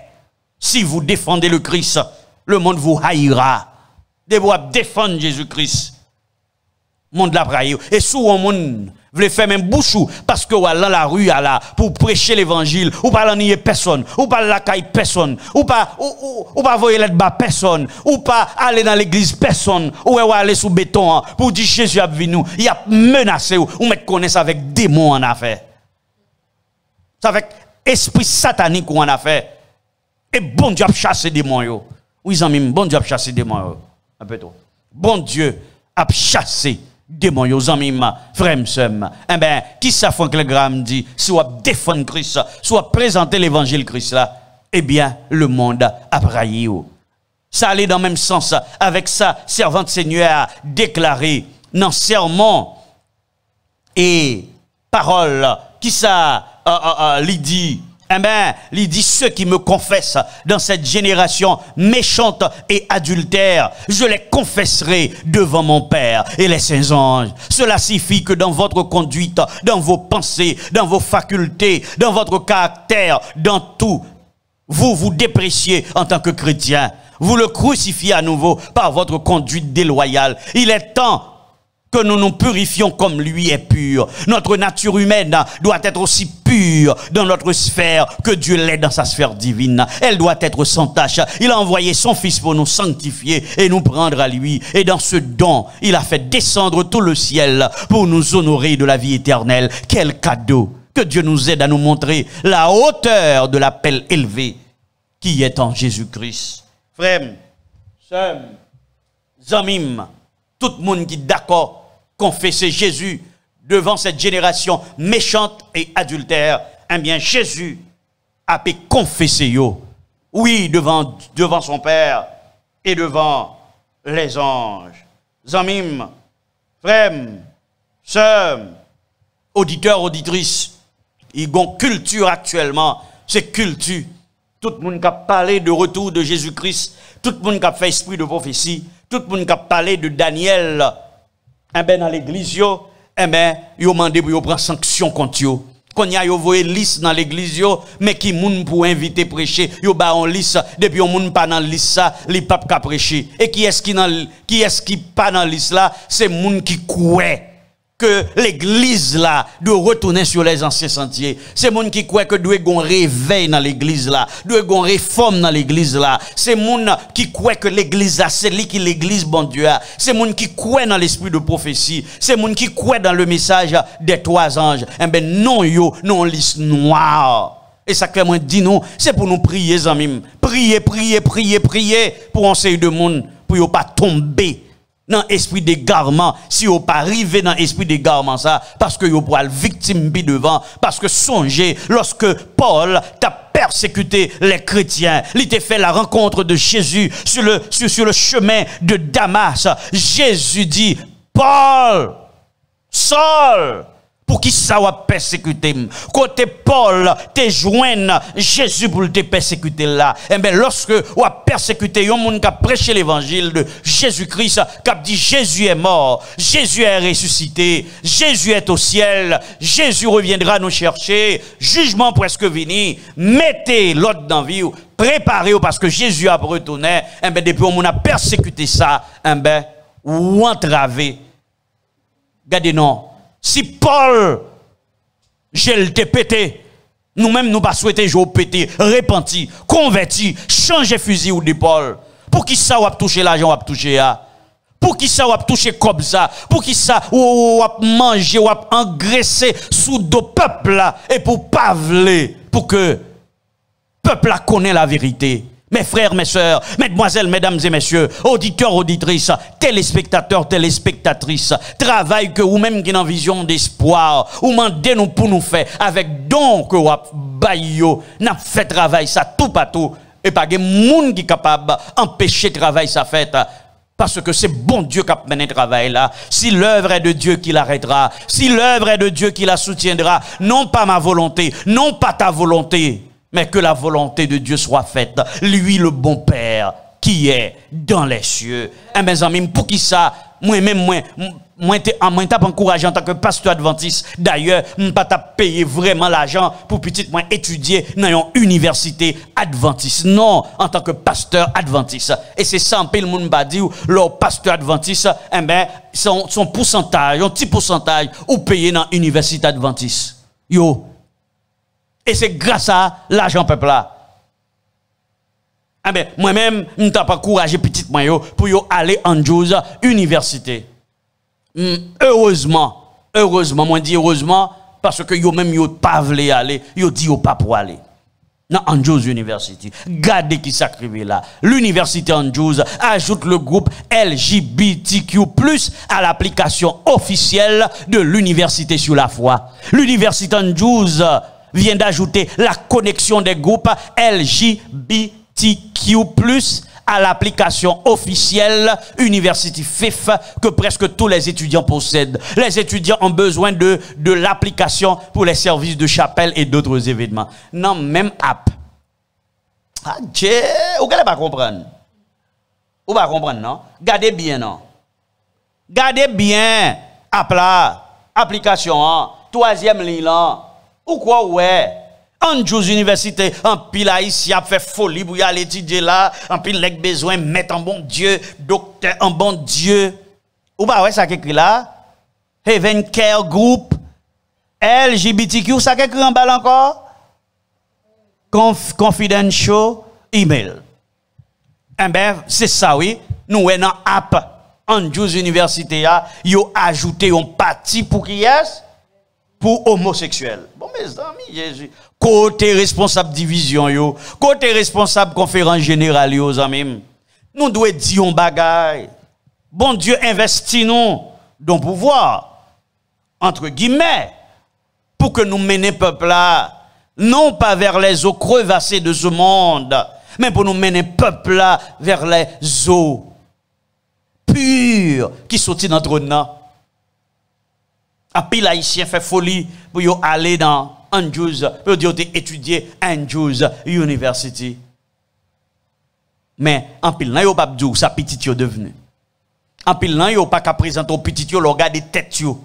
Si vous défendez le Christ, le monde vous haïra. De vous défendre Jésus-Christ. Le monde la praille. Et sous un monde Voulez faire même bouchou parce que dans la rue là pour prêcher l'évangile ou pas nier personne ou pas la caille personne ou pas voyer lettre bas personne ou pas aller dans l'église personne ou aller sous béton pour dire Jésus a venu nous il a menacé ou mettre connaissance avec démons en affaire. C'est avec esprit satanique ou en affaire. Et bon Dieu a chassé démons yo. Oui amis, bon Dieu a chassé démons yo. Un peu trop. Bon Dieu a chassé démons yo amis frères sœurs. Eh ben qui ça Franklin Graham dit soit défendre Christ, soit présenter l'évangile Christ là, eh bien le monde a braillé. Ça allait dans le même sens avec ça servante Seigneur a déclaré dans sermon et parole qui ça lui dit. Eh bien, il dit, ceux qui me confessent dans cette génération méchante et adultère, je les confesserai devant mon Père et les saints anges. Cela signifie que dans votre conduite, dans vos pensées, dans vos facultés, dans votre caractère, dans tout, vous vous dépréciez en tant que chrétien. Vous le crucifiez à nouveau par votre conduite déloyale. Il est temps que nous nous purifions comme lui est pur. Notre nature humaine doit être aussi pure dans notre sphère que Dieu l'est dans sa sphère divine. Elle doit être sans tache. Il a envoyé son Fils pour nous sanctifier et nous prendre à lui. Et dans ce don, il a fait descendre tout le ciel pour nous honorer de la vie éternelle. Quel cadeau! Que Dieu nous aide à nous montrer la hauteur de l'appel élevé qui est en Jésus-Christ. Frères, sœurs, amis, tout le monde qui est d'accord confesser Jésus devant cette génération méchante et adultère, eh bien Jésus a pu confesser yo. Oui, devant son Père et devant les anges. Amis, frères, sœurs, auditeurs, auditrices, ils ont culture actuellement, c'est culture. Tout le monde qui a parlé de retour de Jésus-Christ, tout le monde qui a fait esprit de prophétie, tout le monde qui a parlé de Daniel, eh ben dans l'église yo, eh ben yo mandé pour yo prendre sanction contre yo. Quand y a yo voye liste dans l'église yo, mais qui moun pour inviter prêcher, yo ba on liste depuis on moun pas dans liste ça, li pape ka prêcher. Et qui est-ce qui pas dans liste là, c'est moun qui croit que l'église là doit retourner sur les anciens sentiers. C'est moun qui croit que doit gon réveil dans l'église là, doit gon réforme dans l'église là. C'est moun qui croit que l'église là c'est lui qui l'église bon Dieu. C'est moun qui croit dans l'esprit de prophétie. C'est moun qui croit dans le message des trois anges. Eh ben non yo, non liste noire. Et ça que moi dit nous, c'est pour nous prier amis. Prier pour un série de monde pour yo pas tomber dans l'esprit d'égarement, si vous pas arrivé dans l'esprit d'égarement ça, parce que vous pouvez être victime devant, parce que songez, lorsque Paul t'a persécuté les chrétiens, il t'a fait la rencontre de Jésus sur le chemin de Damas, Jésus dit, Paul, Saul, pour qui ça va persécuter? Côté Paul, te joindre Jésus pour te persécuter là. Et bien, lorsque vous avez persécuté, un monde qui a prêché l'évangile de Jésus-Christ, qui a dit Jésus est mort, Jésus est ressuscité, Jésus est au ciel, Jésus reviendra nous chercher, jugement presque fini, mettez l'autre dans la vie, préparez-vous parce que Jésus a retourné. Et bien, depuis on a persécuté ça, et bien, ou entravé. Regardez, non. Si Paul, je l'ai pété, nous-mêmes nous pas souhaité jouer pété, repenti, converti, changer fusil ou d'épaule. Pour qui ça ou a touché l'argent ou a touché à? Pour qui ça ou a touché comme ça? Pour qui ça ou a mangé ou a engraissé sous dos peuple là et pour pas vler, pour que peuple là connaît la vérité. Mes frères, mes sœurs, mesdemoiselles, mesdames et messieurs, auditeurs, auditrices, téléspectateurs, téléspectatrices, travail que vous-même qui n'en vision d'espoir, ou mandez nous pour nous faire, avec don que vous avez, n'a fait travail ça tout partout, et pas de monde qui est capable d'empêcher travail ça fait. Parce que c'est bon Dieu qui a mené le travail là. Si l'œuvre est de Dieu qui l'arrêtera, si l'œuvre est de Dieu qui la soutiendra, non pas ma volonté, non pas ta volonté, mais que la volonté de Dieu soit faite. Lui, le bon Père, qui est dans les cieux. Et mes amis, pour qui ça, moi-même, moi t'ai encouragé en tant que pasteur adventiste. D'ailleurs, pas t'a payé vraiment l'argent pour petit moi étudier dans une université adventiste. Non, en tant que pasteur adventiste. Et c'est ça un peu le monde va dire leur pasteur adventiste, eh ben son pourcentage, un petit pourcentage ou payé dans université adventiste. Yo. Et c'est grâce à l'argent peuple là. Eh ben moi-même, m't'a pas encouragé petit moi yo pour yo aller en Jose université. Heureusement, moi dis heureusement parce que yo même yo pas voulu aller, yo dit yo pas pour aller. Dans Andrews University. Gardez qui s'acrive là. L'université Andrews ajoute le groupe LGBTQ+ à l'application officielle de l'université sur la foi. L'université Andrews vient d'ajouter la connexion des groupes LGBTQ+ à l'application officielle University FIF que presque tous les étudiants possèdent. Les étudiants ont besoin de l'application pour les services de chapelle et d'autres événements. Non, même app. Ah, vous n'allez pas comprendre. Vous pas comprendre, non? Gardez bien, non? Gardez bien. App là, application, hein? Troisième ligne là. Ou quoi, ouais? Andrews Université, en pile ici, a fait folie pour y aller étudier là, en pile les besoin mettre en bon Dieu, docteur en bon Dieu. Ou bah ouais, ça qui écrit là? Heaven Care Group, LGBTQ, ça qui écrit en bas encore? Confidential email. Eh ben, c'est ça, oui. Nous, dans app Andrews Université, yo ajouté un parti pour qui est? Pour homosexuels. Bon, mes amis, Jésus. Côté responsable division, yo. Côté responsable conférence générale, yo, amis. Nous devons dire un bagay. Bon Dieu investit nous dans le pouvoir. Entre guillemets. Pour que nous menions peuple là. Non pas vers les eaux crevassées de ce monde. Mais pour nous mener peuple là vers les eaux pures qui sortent dans notre nom. Un pile haïtien fait folie pour aller dans Andrews, pour étudier Andrews University. Mais en pile, nan yo pas dit ça petit yo devenu. En pile, nan yo pas qu'à présenter au petit yo, l'orga des têtes yo,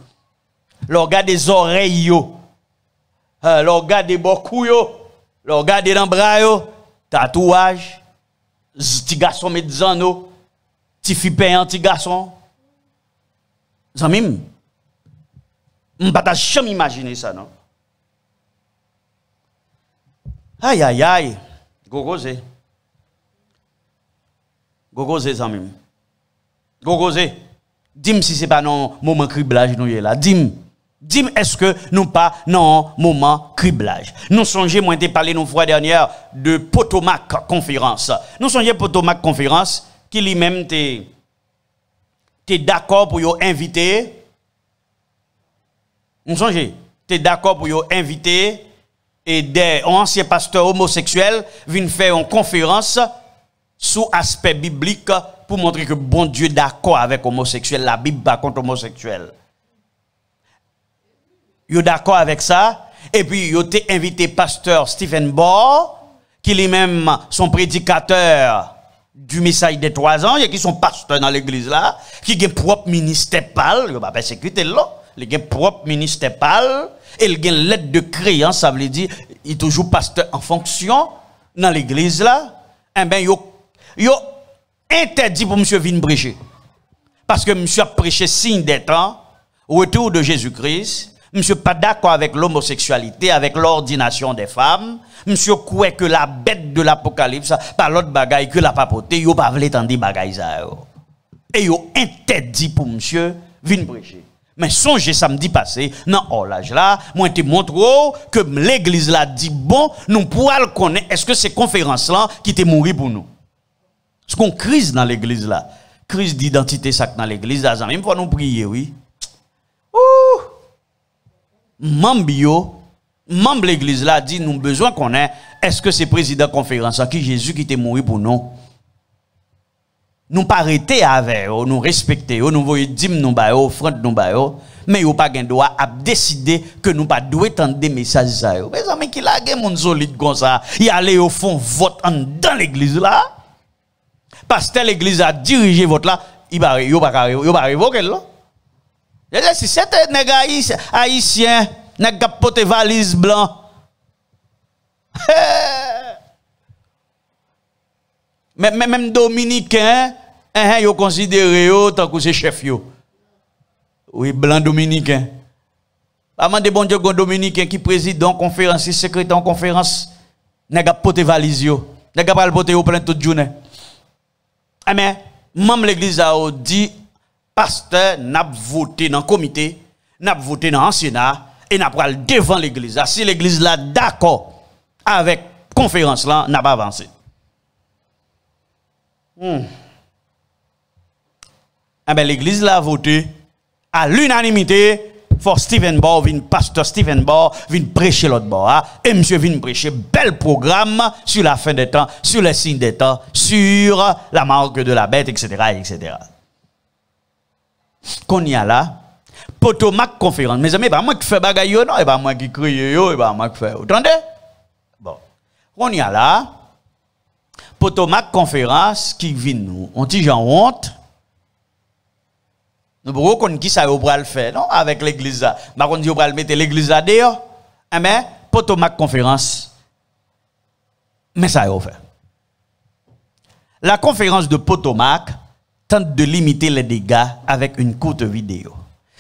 l'orga des oreilles yo, l'orga des beaucoup yo, l'orga des bras yo, tatouage, petit garçon médecin yo, petit fille payant petit garçon. Zamim. Je ne peux jamais imaginer ça, non? Aïe, aïe, aïe. Gogoze. Gogoze, Zamim. Gogoze. Dis-moi si ce n'est pas non moment criblage, nous là. Dis-moi, est-ce que nous pas non moment criblage? Nous songeons, moi, j'ai parlé une fois dernière de Potomac conférence. Nous songeons Potomac conférence qui lui-même t'es d'accord pour y inviter. Nous songeons, tu es d'accord pour inviter et des anciens pasteurs homosexuels viennent faire une conférence sous aspect biblique pour montrer que bon Dieu est d'accord avec homosexuels, la Bible bat contre homosexuels. Vous d'accord avec ça? Et puis, vous avez invité pasteur Stephen Ball, qui lui-même son prédicateur du message des 3 ans, et qui sont pasteurs dans l'église là, qui ont propre ministère pâle, vous pas persécuter là. Il a propre ministère, et il a une lettre de créance, ça veut dire, il est toujours pasteur en fonction dans l'église là. Eh bien, il interdit pour monsieur venir prêcher. Parce que monsieur a prêché signe des temps, retour de Jésus-Christ. Monsieur pas d'accord avec l'homosexualité, avec l'ordination des femmes. Monsieur croit que la bête de l'Apocalypse, par l'autre bagaille que la papauté, il pas voulu entendre bagaille ça. Et il interdit pour monsieur venir prêcher. Mais songez samedi passé, dans l'âge là, moi te montre que l'église là dit bon, nous pourrons le connaître. Est-ce que ces conférences là qui te mourir pour nous? Est-ce qu'on crise dans l'église là? Crise d'identité ça dans l'église là, même faut nous prier, oui. Ouh! Membre l'église là dit nous besoin qu'on ait. Est-ce que c'est président conférence qui Jésus qui te mourir pour nous? Nous pas arrêter avec nous respecter, nous voyons dîme nous ba offrande nous ba mais yo pas gain droit à décider que nous pas doit entendre des messages ça. Mes amis qui la gen moun solide comme ça, y aller au fond vote dans l'église là. Pasteur l'église a dirigé vote là, il va yo pas révoquer là. Si c'est un nègre haïtien, nègre porte valise blanc. Même dominicain, yo considéré yo tant que c'est chef yo. Oui, blanc dominicain. Avant de bon Dieu dominicain qui président conférence, secrétaire en conférence, nègre porte valise yo. Nègre pas le porter au plein toute journée. Mais même l'église a dit pasteur n'a voté dans le comité, n'a voté dans le Sénat et n'a pas devant l'église. Si l'église là d'accord avec conférence là, n'a pas avancé. L'église là a voté à l'unanimité pour Stephen Ball, pasteur Stephen Ball, vient prêcher l'autre bord. Et monsieur vient prêcher bel programme sur la fin des temps, sur les signes des temps, sur la marque de la bête, etc., etc. Qu'on y a là, Potomac conférence. Mes amis, pas moi qui fais bagaille, non, et pas moi qui crie, et pas moi qui fais. Vous entendez? Bon. On y a là, Potomac conférence qui vient nous. On dit j'en honte. Nous pouvons connaître qui ça va le faire, non? Avec l'église. Par contre, on va mettre l'église là dehors. Mais, Potomac conférence. Mais ça va faire. La conférence de Potomac tente de limiter les dégâts avec une courte vidéo.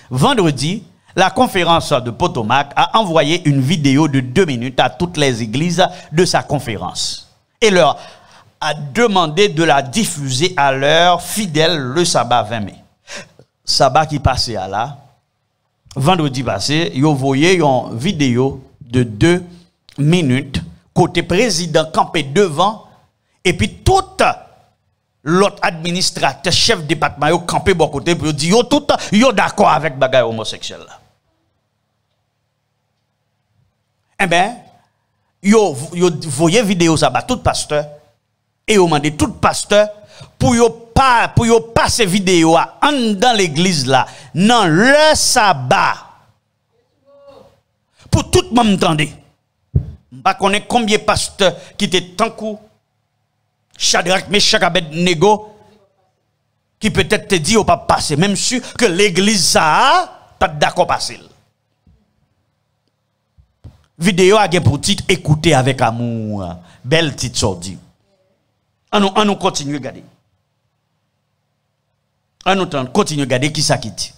Vendredi, la conférence de Potomac a envoyé une vidéo de 2 minutes à toutes les églises de sa conférence et leur a demandé de la diffuser à leurs fidèles le sabbat 20 mai. Sabbat qui passait à là, vendredi passé, ils ont envoyé une vidéo de 2 minutes, côté président campé devant, et puis toute l'autre administrateur, chef de département, yo campé bon côté, puis dit yo tout, yo d'accord avec bagay homosexuel là. Eh ben, yo voyez vidéo ça ba tout pasteur, et yo mandé tout pasteur pour yo passer vidéo dans l'église là, dans le sabbat. Pour tout le monde entendre. Je connais combien de pasteurs qui étaient tant coup Shadrach, Meshach, Abednego qui peut-être te dit au pas passer, même sûr que l'église ça pas d'accord passer. Vidéo a pour titre écouter avec amour. Belle titre sortie. On nous continue à regarder. On nous continue à regarder qui ça quitte.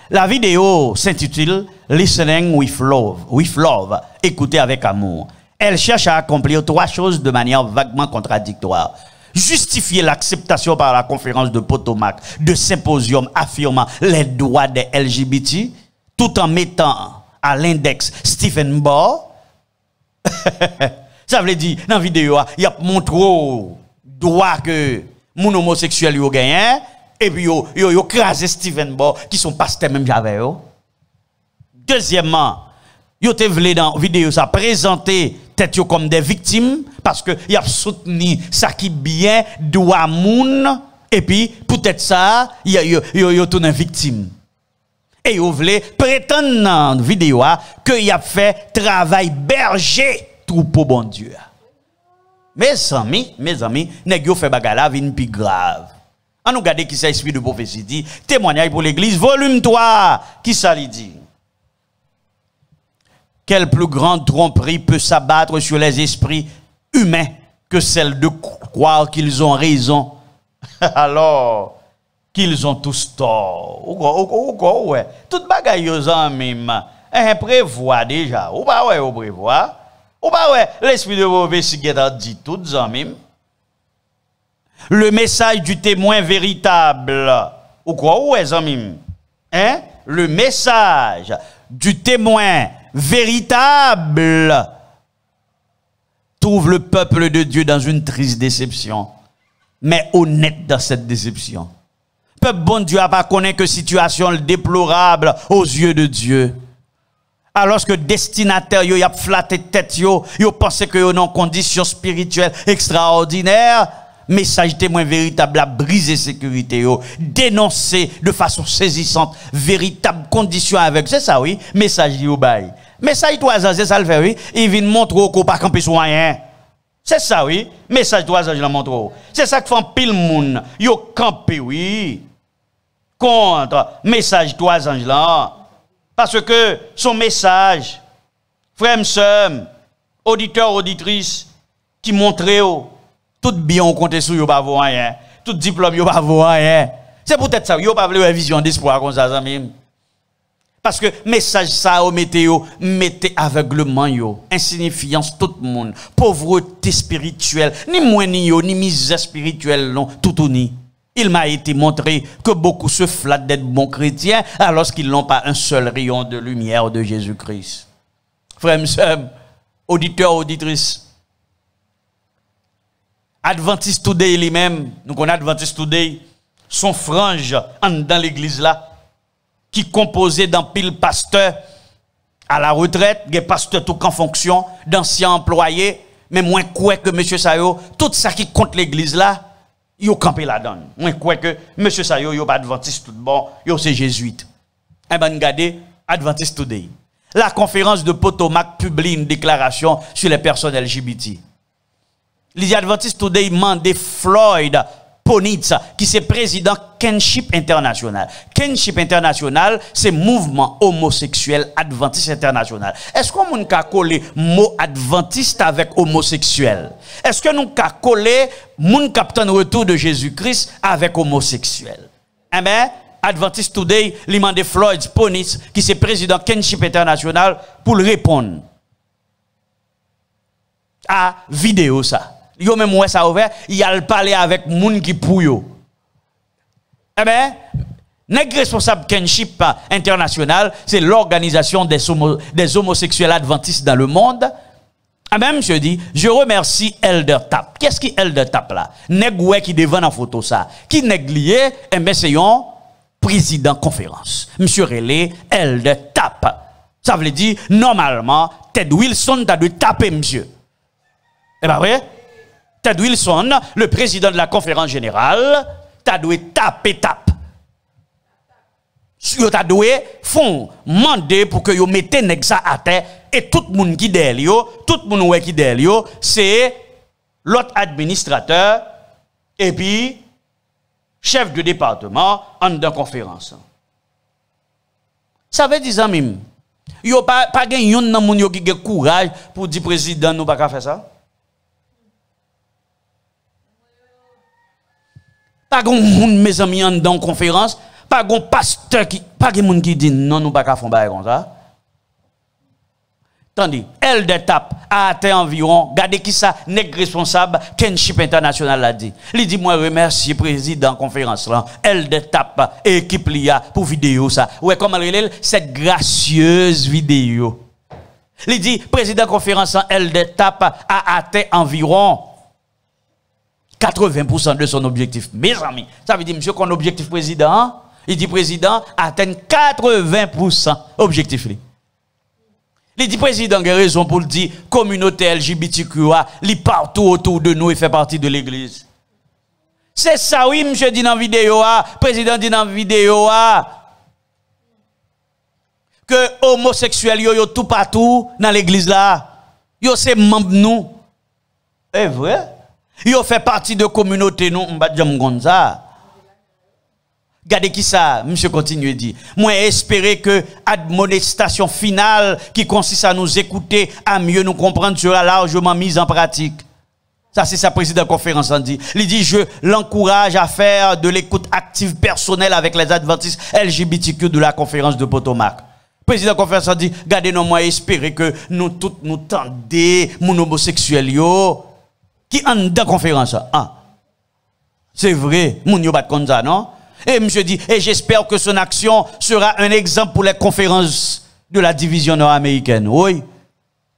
La vidéo s'intitule Listening with Love, écouter avec amour. Elle cherche à accomplir 3 choses de manière vaguement contradictoire. Justifier l'acceptation par la conférence de Potomac de symposium affirmant les droits des LGBT, tout en mettant à l'index Stephen Ball. Ça veut dire, dans la vidéo, il y a montré droit que mon homosexuel yo gagne, et puis yo crasé Stephen Ball, qui sont pasteurs même j'avais yo. Deuxièmement, yo te vle dans la vidéo ça présenter tête comme des victimes, parce que y a soutenu ça qui bien doit moun, et puis peut-être ça, yo tourne victime. Et yo vle prétendre dans la vidéo que y a fait travail berger troupeau bon Dieu. Mes amis, nèg yo fait bagala vin pi grave. On nous regarde qui ça esprit de prophétie dit, témoignage pour l'église volume 3, qui ça li dit? Quelle plus grande tromperie peut s'abattre sur les esprits humains que celle de croire qu'ils ont raison alors qu'ils ont tous tort. Ou ouais, toute bagaille yo même prévoit déjà. Ou pas ouais, ou prévoit. Ou pas ouais, l'esprit de prophétie qui a dit tout même. Le message du témoin véritable. Ou quoi ouais zamim? Hein? Le message du témoin véritable trouve le peuple de Dieu dans une triste déception, mais honnête dans cette déception. Peuple bon Dieu a pas connaît que situation déplorable aux yeux de Dieu. Alors que destinataire yo y a flatté tête yo pensé que yo non condition spirituelle extraordinaire. Message témoin véritable a brisé sécurité yo, dénoncer de façon saisissante véritable condition avec, c'est ça oui, message yo bail. Message 3 ans, c'est ça le fait oui, il vient montrer qu'on pas camper sur rien. C'est ça oui, message 3 ans je la montre. C'est ça que fait pile monde, yo camper oui. contre message 3 anges là. Parce que son message, frère, sœur, auditeur, auditrice, qui montrait tout bien on compte sur yo pas voir rien, tout diplôme yo pas voir rien. C'est peut-être ça, yo pas vle vision d'espoir comme ça même. Parce que message ça au météo, mettez aveuglement yo, insignifiance tout le monde, pauvreté spirituelle, ni moins ni yo, ni misère spirituelle non, tout ou ni. Il m'a été montré que beaucoup se flattent d'être bons chrétiens alors qu'ils n'ont pas un seul rayon de lumière de Jésus-Christ. Frères et sœurs, auditeurs, auditrices, Adventist Today lui-même, nous connaissons Adventist Today, son frange dans l'église là, qui composait d'un pile pasteur à la retraite, des pasteurs tout en fonction, d'anciens employés, mais moins quoi que monsieur Sayo, tout ça qui compte l'église là, yo campé la donne. Moi crois que monsieur Sayo yo pas adventiste tout bon, yo c'est jésuite. Eh ben regardez Adventist Today. La conférence de Potomac publie une déclaration sur les personnes LGBT. Les Adventist Today mandé Floyd Ponitz, qui c'est président Kinship International. Kinship International, c'est mouvement homosexuel adventiste international. Est-ce qu'on a collé mot adventiste avec homosexuel? Est-ce que nous avons collé mon capitaine retour de Jésus-Christ avec homosexuel? Eh bien, Adventist Today, lui demande Floyd Ponitz, qui c'est président Kinship International, pour le répondre à vidéo ça. Yo même ouais ça ouvert, il a parlé avec moun qui pou yo. Eh ben, nèg responsable Kinship International, c'est l'organisation des homosexuels adventistes dans le monde. Ah ben, monsieur dit, je remercie Elder Tap. Qu'est-ce qui Elder Tap là? Nèg ouais qui devant en photo ça. Qui nèg lié? Eh ben, c'est un président conférence. Monsieur Relé, Elder Tap. Ça veut dire, normalement, Ted Wilson t'a dû taper, monsieur. Eh ben, vrai? Ted Wilson, le président de la conférence générale, t'a dû taper. Yo t'a dû font demander pour que yo mette nèg ça à terre et tout le monde qui derrière yo, tout le monde qui derrière yo, c'est l'autre administrateur et puis chef de département en dans conférence. Ça veut dire même yo pas gen yon nan moun yo qui gen courage pour dire président nous pas faire ça. Pas gon moun mes amis en dans conférence, pas gon pasteur qui pas gon moun qui dit non nous pas ka font bail comme ça. Tandis Elder Tap a atteint environ, regardez qui ça nèg responsable Kinship International a dit. Il dit moi remercier président conférence là, Elder Tap et équipe lia pour vidéo ça. Ouais comment cette gracieuse vidéo. Il dit président conférence Elder Tap a atteint environ 80% de son objectif. Mes amis, ça veut dire, monsieur, qu'on objectif président, il dit président atteint 80% objectif. Il dit président a raison pour le dire, communauté LGBTQA, il partout autour de nous et fait partie de l'église. C'est ça, oui, monsieur dit dans la vidéo, président dit dans la vidéo, que homosexuels yo tout partout dans l'église là, yo c'est membre nous. C'est vrai? Yo fait partie de communauté nous m'pa jam gon ça. Regardez qui ça, monsieur continue dit. Moi espérer que admonestation finale qui consiste à nous écouter, à mieux nous comprendre sera largement mise en pratique. Ça c'est sa président de conférence en dit. Il dit je l'encourage à faire de l'écoute active personnelle avec les adventistes LGBTQ de la conférence de Potomac. Président de conférence a dit regardez nous moi espérer que nous tous nous tendez mon homosexuel yo qui en dans conférence. Ah. C'est vrai, moun yo bat comme ça, non? Et monsieur dit, et j'espère que son action sera un exemple pour les conférences de la division nord-américaine. Oui.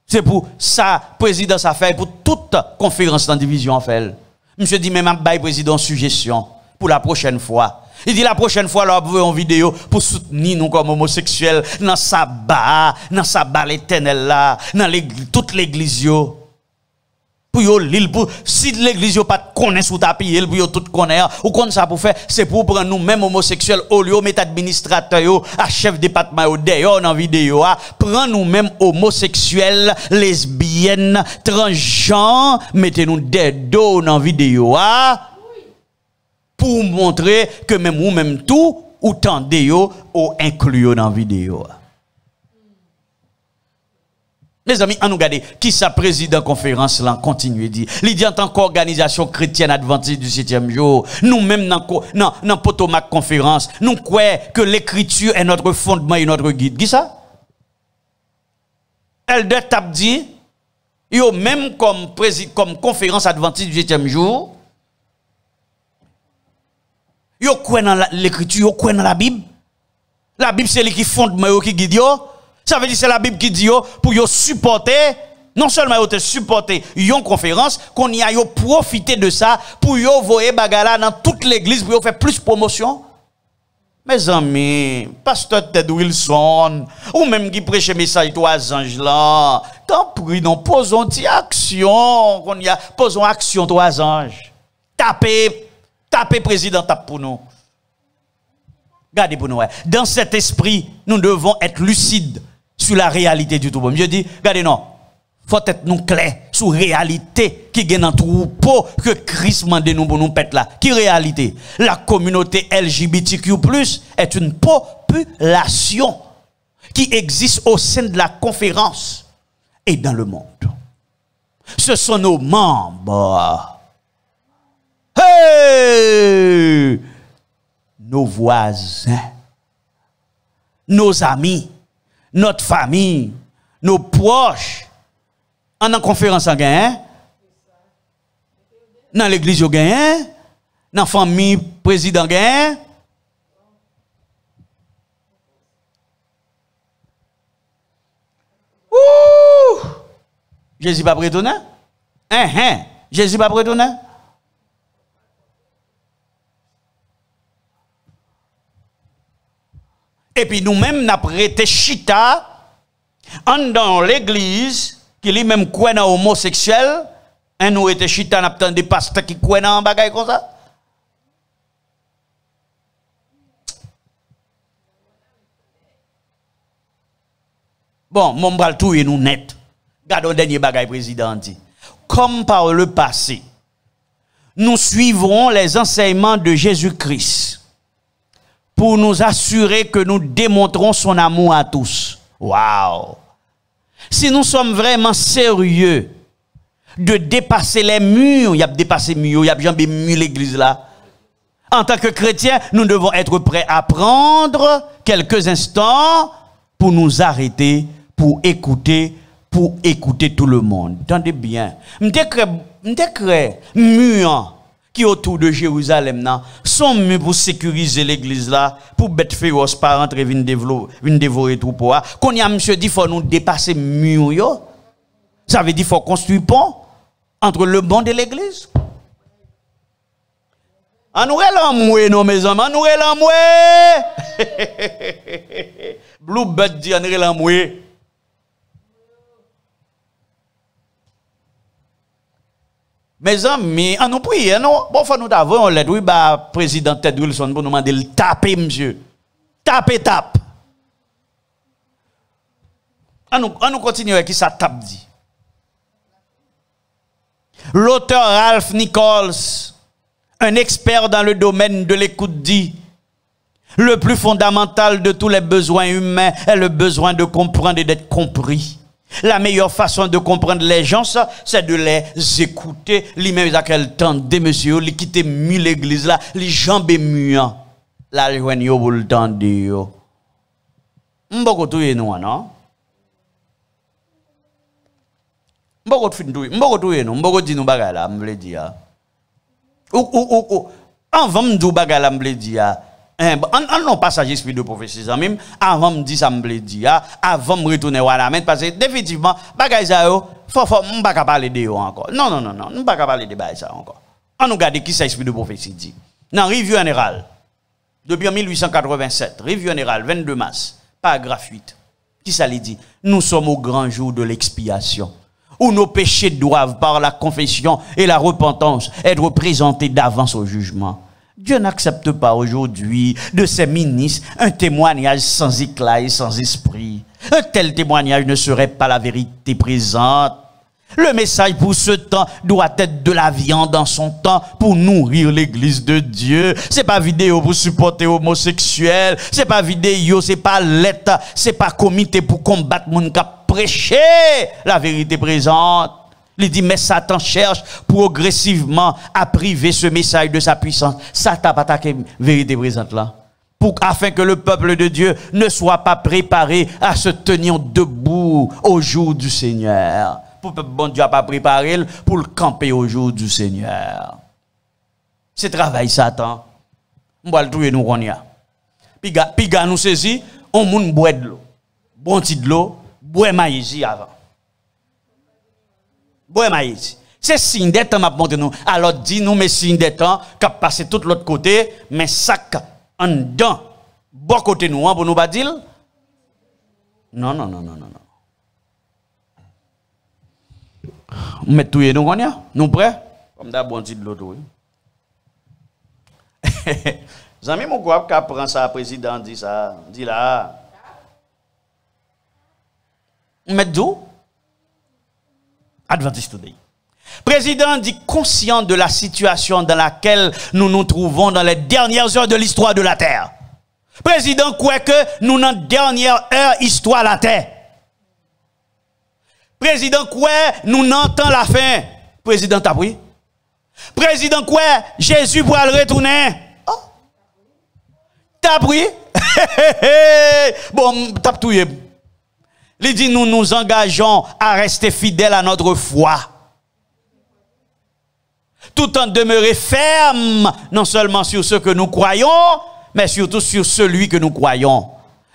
C'est pour ça, président, ça fait pour toute conférence dans la division en fait. Monsieur dit, même un président suggestion pour la prochaine fois. Il dit la prochaine fois, là, vous en vidéo pour soutenir nous comme homosexuels dans sabbat l'éternel là, dans toute l'église. Pour yo l'île pour si l'église yo pas connaît sous tapis pour yo tout connaître ou comme ça pour faire c'est pour prendre nous même homosexuels au lieu mettre administrateur yo à chef département yo d'ailleurs dans vidéo prend nous même homosexuels lesbiennes transgenres mettez nous des dos dans vidéo pour montrer que même ou même tout ou tendez yo ou inclure dans vidéo. Mes amis, on nous regarde qui sa président conférence là continue dit. Il dit en tant qu'organisation chrétienne adventiste du 7e jour, nous-mêmes dans Potomac conférence, nous croyons que l'écriture est notre fondement et notre guide. Qui ça? Elder tap dit, yo même comme conférence adventiste du 7e jour, yo croyez dans l'écriture, yo croyez dans la Bible. La Bible c'est lui qui fondement qui guide yo. Ça veut dire c'est la Bible qui dit yo pour yo supporter, non seulement yo te supporter yon conférence, qu'on y a yo profiter de ça pour yo voyer bagala dans toute l'église pour yo faire plus promotion. Mes amis, pasteur Ted Wilson, ou même qui prêche message trois anges là, tant pris non posons ti action, qu'on y a posons action trois anges. Tapez président tape pour nous. Regardez pour nous. Dans cet esprit, nous devons être lucides sur la réalité du troupeau. Je dis, regardez non, faut être nous clairs sur la réalité qui est dans le troupeau que Christ m'a dit nous pour nous pète là. Qui réalité? La communauté LGBTQ+ est une population qui existe au sein de la conférence et dans le monde. Ce sont nos membres. Hey! Nos voisins, nos amis, notre famille, nos proches. En conférence en gain, dans l'église au gain, dans la famille président gain. Ouh! Jésus pas prétonné? Jésus pas prétonné? Et puis nous-mêmes, nous avons prêté chita dans l'église, qui lui-même croit dans homosexuel, et nous étions chita, nous avons des pasteurs qui croient dans un bagage comme ça. Bon, mon bral tout est nous net. Gardons le dernier bagage président dit. Comme par le passé, nous suivrons les enseignements de Jésus-Christ pour nous assurer que nous démontrons son amour à tous. Waouh! Si nous sommes vraiment sérieux de dépasser les murs, il y a dépassé les murs, il y a jamais mur l'église là. En tant que chrétiens, nous devons être prêts à prendre quelques instants pour nous arrêter, pour écouter tout le monde. Entendez bien. M'te mur qui autour de Jérusalem sont mieux pour sécuriser l'église là, pour bête féroce pas rentrer vinn dévorer troupeau. Qu'on y a monsieur dit faut nous dépasser mur yo. Ça veut dire faut construire pont entre le monde et l'église. On nous l'amoué non mes amis, on nous l'amoué. Bluebird dit on nous l'amoué. Mes amis, on nous prie, non? Bon, faut nous avons l'aide, oui, bah, président Ted Wilson pour nous demander de taper, monsieur. Tape. On nous continue avec qui ça tape dit. L'auteur Ralph Nichols, un expert dans le domaine de l'écoute dit, le plus fondamental de tous les besoins humains est le besoin de comprendre et d'être compris. La meilleure façon de comprendre les gens, c'est de les écouter. Les mêmes à quel temps, des messieurs, les quitter l'église là, les jambes muants. Là, les gens pour le temps de yo. M'boko touye nous, non? M'boko touye nous, m'boko di nous bagay la, m'vle di ya. Ou, avant m'dou bagay la, m'vle di ya. On non passage esprit de prophétie même avant me dit ça me dit avant me retourner voilà mais parce que définitivement bagay ça yo faut on pas parler de yo encore non on pas parler de bagay ça encore on nous regarde qui ça esprit de prophétie dit dans revue générale depuis 1887 revue générale 22 mars paragraphe 8 qui ça lui dit nous sommes au grand jour de l'expiation où nos péchés doivent par la confession et la repentance être présentés d'avance au jugement. Dieu n'accepte pas aujourd'hui de ses ministres un témoignage sans éclat et sans esprit. Un tel témoignage ne serait pas la vérité présente. Le message pour ce temps doit être de la viande dans son temps pour nourrir l'église de Dieu. C'est pas vidéo pour supporter homosexuels, c'est pas vidéo, c'est pas lettre, c'est pas comité pour combattre mon qui prêcher la vérité présente. Il dit mais Satan cherche progressivement à priver ce message de sa puissance. Satan pas attaqué vérité présente là. Afin que le peuple de Dieu ne soit pas préparé à se tenir debout au jour du Seigneur. Pour que bon Dieu n'a pas préparé pour le camper au jour du Seigneur. C'est travail Satan. On va le trouver nous qu'on y a. Puis gars nous saisi, on moun boit de l'eau. Bon petit de l'eau, boit maïs avant. Boit maïs. C'est signe des temps m'a montré nous. Alors dis nous mais signe des temps qu'a passé tout l'autre côté, mais sac en dedans. Bon côté nous pour nous pas dire. Non. On met tout nous on y a. Nous prêts? Comme d'abord bon petit de l'autre. Zami mon quoi qu'a prend ça président dit ça, dit là. On met d'où? Adventiste Today. Président dit conscient de la situation dans laquelle nous nous trouvons dans les dernières heures de l'histoire de la terre. Président croit que nous dans dernière heure histoire de la terre. Président quoi nous n'entend la fin. Président t'as pris. Président quoi Jésus pour le retourner. Oh. T'as pris. Bon, t'as tout. Il dit nous nous engageons à rester fidèles à notre foi. Tout en demeurer ferme, non seulement sur ce que nous croyons, mais surtout sur celui que nous croyons.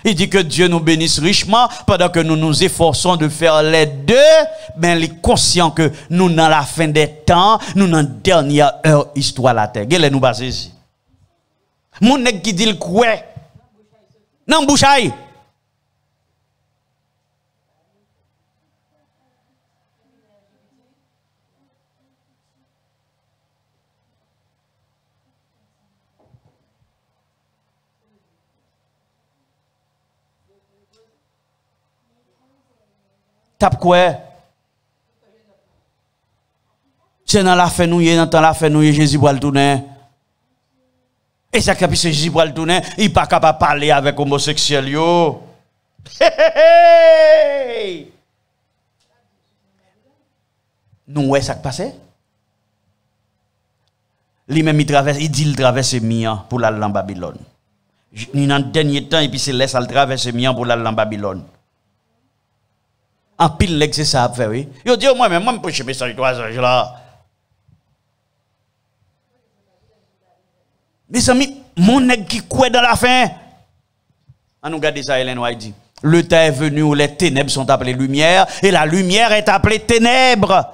Il dit que Dieu nous bénisse richement pendant que nous nous efforçons de faire les deux, mais il est conscient que nous, dans la fin des temps, nous, dans la dernière heure, histoire de la terre. Qu'est-ce que nous basons ici? Mon nèg qui dit le quoi? Non, bouchaille. Tape quoi? C'est dans la fin nous, dans la fin nous, Jésus va le tourner. Et ça que Jésus va le tourner, il n'est pas capable de parler avec homosexuels yo. Nous ouais ça qui passe? Lui-même il dit il traverse Mian pour aller en Babylone. Il dans le dernier temps et puis c'est laisse al traverser Mian pour aller en Babylone. En pile l'ex c'est ça à faire oui. Yo dit moi même moi me prêcher message 3 ans là. Mes amis, mon nèg qui croit dans la fin. On nous regarde ça Hélène White dit. Le temps est venu où les ténèbres sont appelées lumière et la lumière est appelée ténèbres.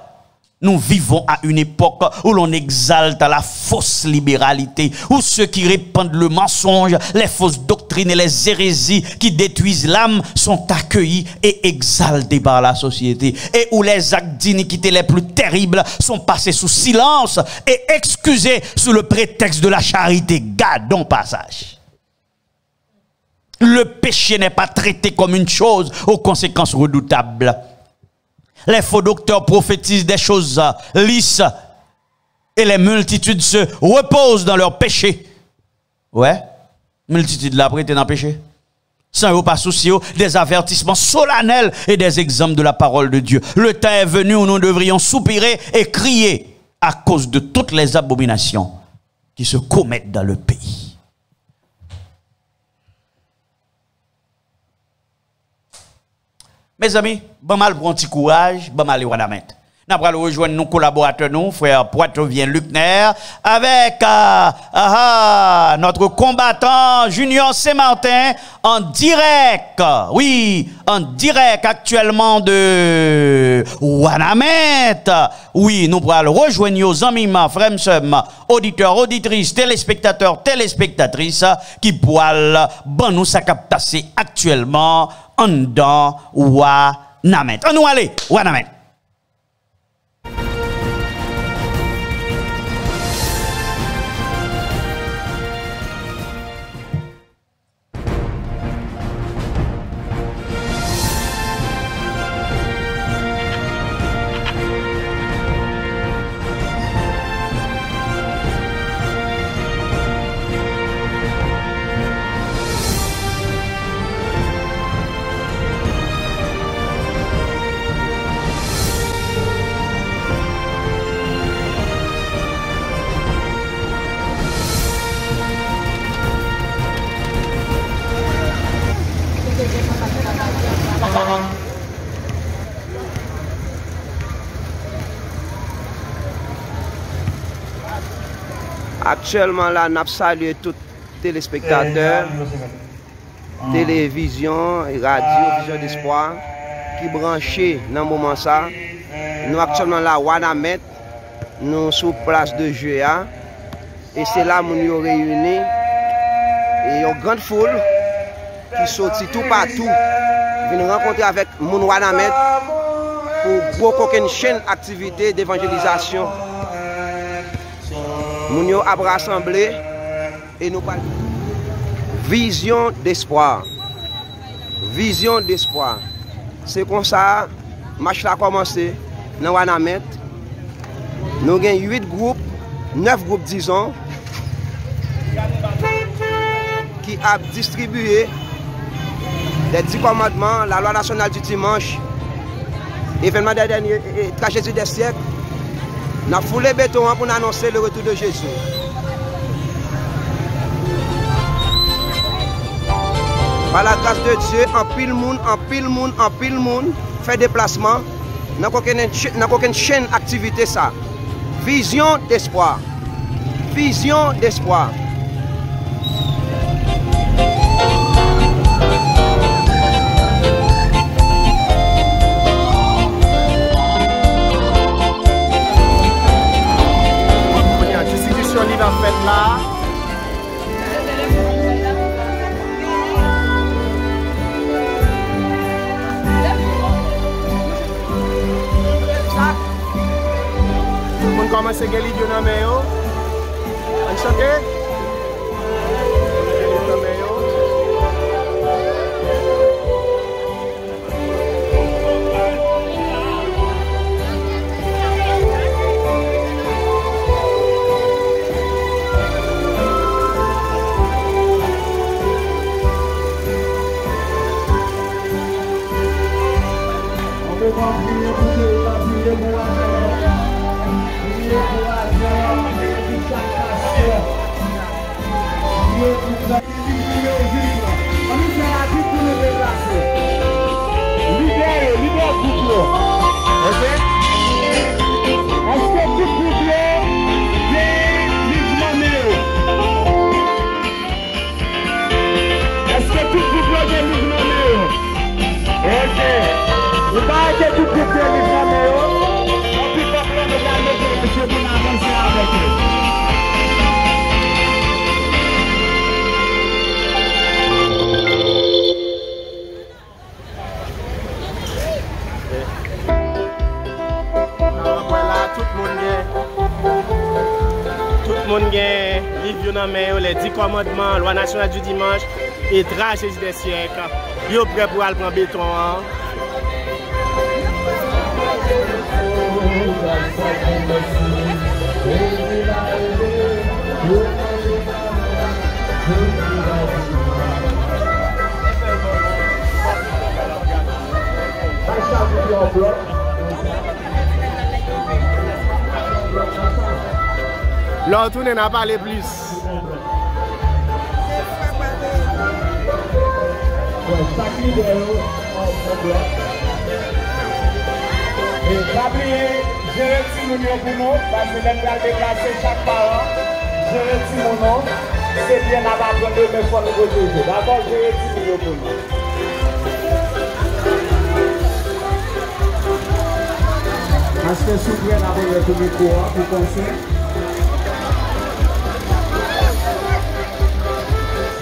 Nous vivons à une époque où l'on exalte la fausse libéralité, où ceux qui répandent le mensonge, les fausses doctrines et les hérésies qui détruisent l'âme sont accueillis et exaltés par la société, et où les actes d'iniquité les plus terribles sont passés sous silence et excusés sous le prétexte de la charité. Gardons passage. Le péché n'est pas traité comme une chose aux conséquences redoutables. Les faux docteurs prophétisent des choses lisses et les multitudes se reposent dans leur péché. Ouais, multitude là prêté dans le péché. Sans pas soucier des avertissements solennels et des exemples de la parole de Dieu. Le temps est venu où nous devrions soupirer et crier à cause de toutes les abominations qui se commettent dans le pays. Mes amis, bon mal pour un petit courage, bon mal à mettre. Nous allons rejoindre nos collaborateurs, nous, frère Poitevin Lucner, avec notre combattant Junior Saint-Martin en direct. Oui, en direct actuellement de Wanamet. Oui, nous allons rejoindre nos amis, frères, sœurs, auditeurs, auditrices, téléspectateurs, téléspectatrices, qui pourront bon nous ça passer actuellement en dans Wanamet. On nous allez, Wanamet. Actuellement là, nous saluons tous les téléspectateurs, télévision, radio, vision d'espoir, qui branchés dans le moment ça. Nous actuellement là, Wanamet, nous sous place de Juea. Et c'est là que nous sommes réunis. Et une grande foule qui sortit tout partout. Venir rencontrer avec mon Wanamet pour beaucoup une chaîne d'activité d'évangélisation. Nous sommes rassemblés et nous parlons. Vision d'espoir. Vision d'espoir. C'est comme ça, le match a commencé dans Wanamet. Nous avons 8 groupes, 9 groupes disons, qui a distribué les 10 commandements, la loi nationale du dimanche, événement des derniers, tragédie des siècles. Nous avons foulé béton pour annoncer le retour de Jésus. Par la grâce de Dieu, en pile monde, fait déplacement. Dans aucune chaîne d'activité ça. Vision d'espoir. Vision d'espoir. Distribution libre en fait là. On commence à gagner du numéro. On chante. Les 10 commandements, loi nationale du dimanche et tragédie des siècles. Ils sont prêts pour aller prendre béton. L'autre n'a pas parlé plus. Et n'oubliez, je retire mon nom pour nous, parce que l'on va déplacer chaque parent. Je retire mon nom, c'est bien à prendre de mes fois de protéger. D'abord, je retire mon nom pour nous. Parce que si vous voulez avoir le micro pour penser.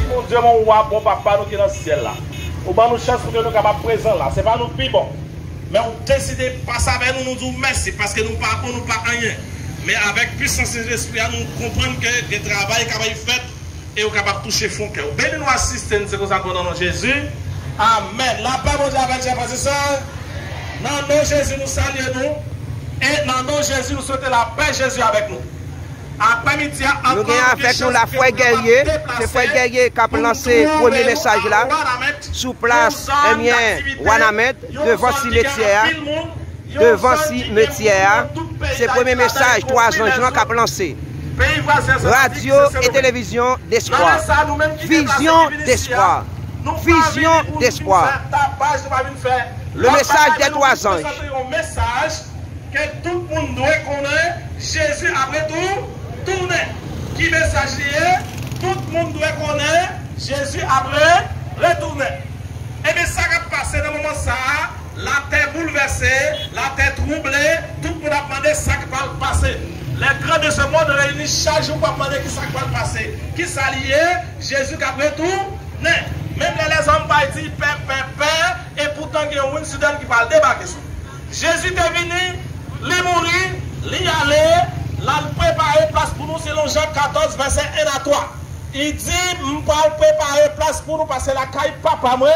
Mon Dieu, mon roi, bon papa, nous qui sommes dans le ciel là. Ou pas nous chance pour que nous soyons capables présents là. C'est pas nous plus bon. Mais on décide de passer avec nous, nous disons merci parce que nous ne parlons pas rien. Mais avec puissance de l'esprit, nous comprenons que le travail est capable de faire et nous sommes capables de toucher le fond cœur. Béni nous assister, c'est comme ça qu'on a Jésus. Amen. La paix de Dieu avec chers frères et sœurs. Dans le nom de Jésus, nous saluons nous. Et dans le nom de Jésus, nous souhaitons la paix Jésus avec nous. Après-midi, nous avons avec nous la foi guerrier. C'est foi guerrier qui a lancé le premier message là. Sous place, Wanamet, devant cimetière. Devant cimetière. C'est le premier message, 3 ans, Jean qui a lancé. Radio et télévision d'espoir. Vision d'espoir. Vision d'espoir. Le message des 3 anges. Que tout le monde doit connaître Jésus après tout tourner. qui messager, tout le monde doit connaître Jésus après retourner. Et bien ça va passer dans le moment ça, la terre bouleversée, la terre troublée, tout le monde a demandé ça qui va passer. Les grands de ce monde réunis chaque jour pour demander qui ça va passer. Qui s'allie, Jésus qui a retourné. Même les hommes vont dire père, et pourtant il y a un Sudan qui va débarquer. Jésus est venu, il mourir, il aller, il a préparé place pour nous selon Jean 14, verset 1 à 3. Il dit, je vais préparer place pour nous parce que la caille papa, moi,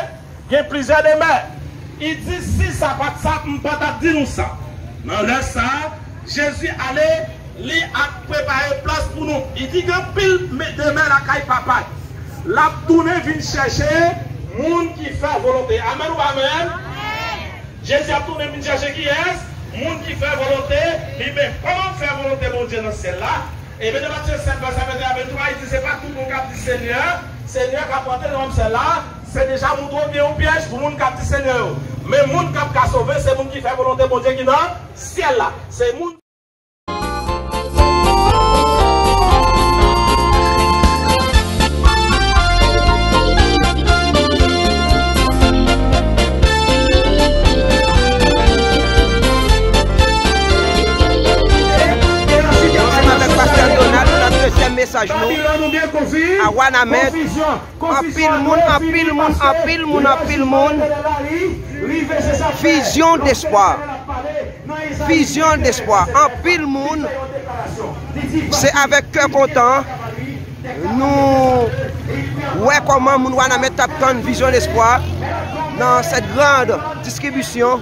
il y a plusieurs de mères. Il dit, si ça va ça, je ne vais pas dire nous ça. Dans le ça, Jésus allait, il a préparé place pour nous. Il dit que pile de mères la caille papa. La tournée vient chercher monde qui fait volonté. Amen ou amen? Jésus a tourné vient chercher qui est? Monde qui fait volonté. Mais comment faire volonté mon Dieu dans celle-là? Et bien, dans Matthieu 7, verset 21 à 23, il dit c'est pas tout le monde qui a dit Seigneur. Seigneur qui a porté le nom de celle-là. C'est déjà mon droit bien au piège pour le monde qui a dit Seigneur. Mais le monde qui a sauvé, c'est le monde qui fait volonté mon Dieu qui est dans le ciel là. C'est le monde. Message nous à Wanamet, en pile monde, vision d'espoir, en pile monde, c'est avec cœur content, nous, ouais, comment moun Wanamet tape une vision d'espoir dans cette grande distribution,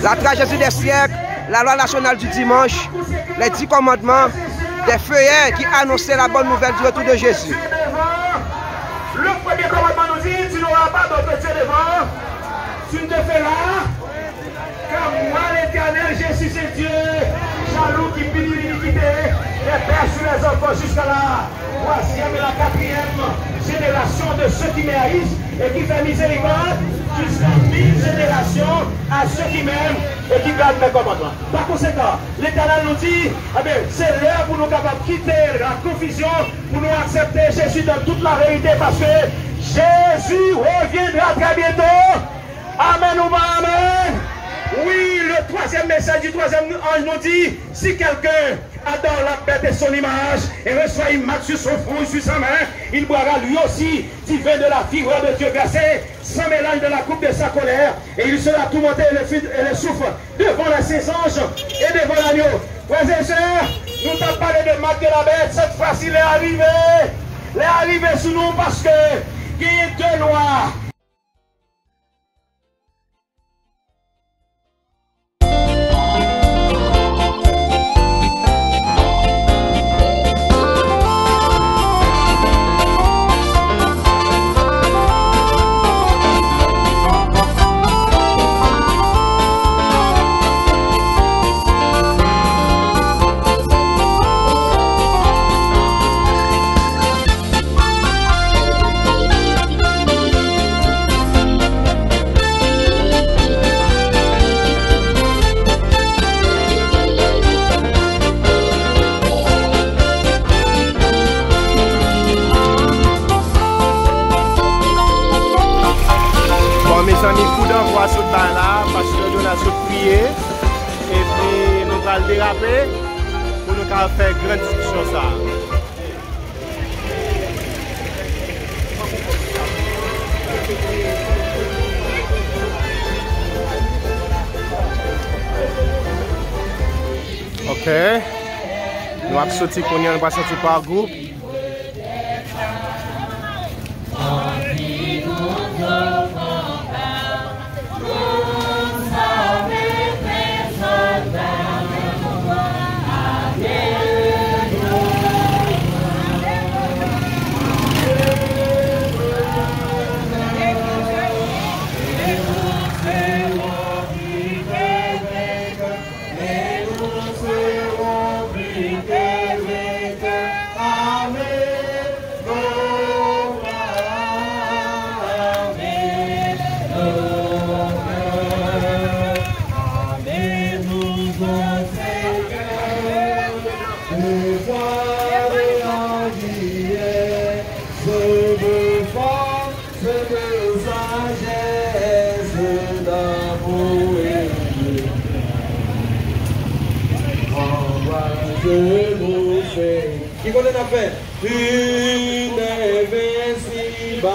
la tragédie des siècles, la loi nationale du dimanche, les 10 commandements, des feuillets qui annonçaient la bonne nouvelle du retour de Jésus. Le premier commandement nous dit, tu n'auras pas d'autre Dieu devant, tu ne te fais là, car moi l'Éternel, Jésus c'est Dieu, jaloux qui punit l'iniquité, et père sur les enfants jusqu'à la 3e et la 4e génération de ceux qui méritent et qui fait miséricorde, jusqu'à 1000 générations à ceux qui m'aiment et qui gardent mes commandements. Par conséquent, l'Éternel nous dit, c'est l'heure pour nous capables de quitter la confusion, pour nous accepter Jésus dans toute la vérité, parce que Jésus reviendra très bientôt. Amen ou pas amen? Oui, le troisième message du troisième ange nous dit, si quelqu'un adore la bête et son image et reçoit une marque sur son front et sur sa main, il boira lui aussi du vin de la figure de Dieu versé sans mélange de la coupe de sa colère, et il sera tourmenté et le souffle devant les saints anges et devant l'agneau. Frères et sœurs, nous t'avons parlé de marque de la bête, cette fois-ci il est arrivé. Il est arrivé sous nous parce que il y a deux lois. Déraper pour nous faire grande discussion ça. Ok. Nous avons sorti qu'on y a pas sorti par groupe. Amen. nous fait. Qui connaît la paix? Une invincible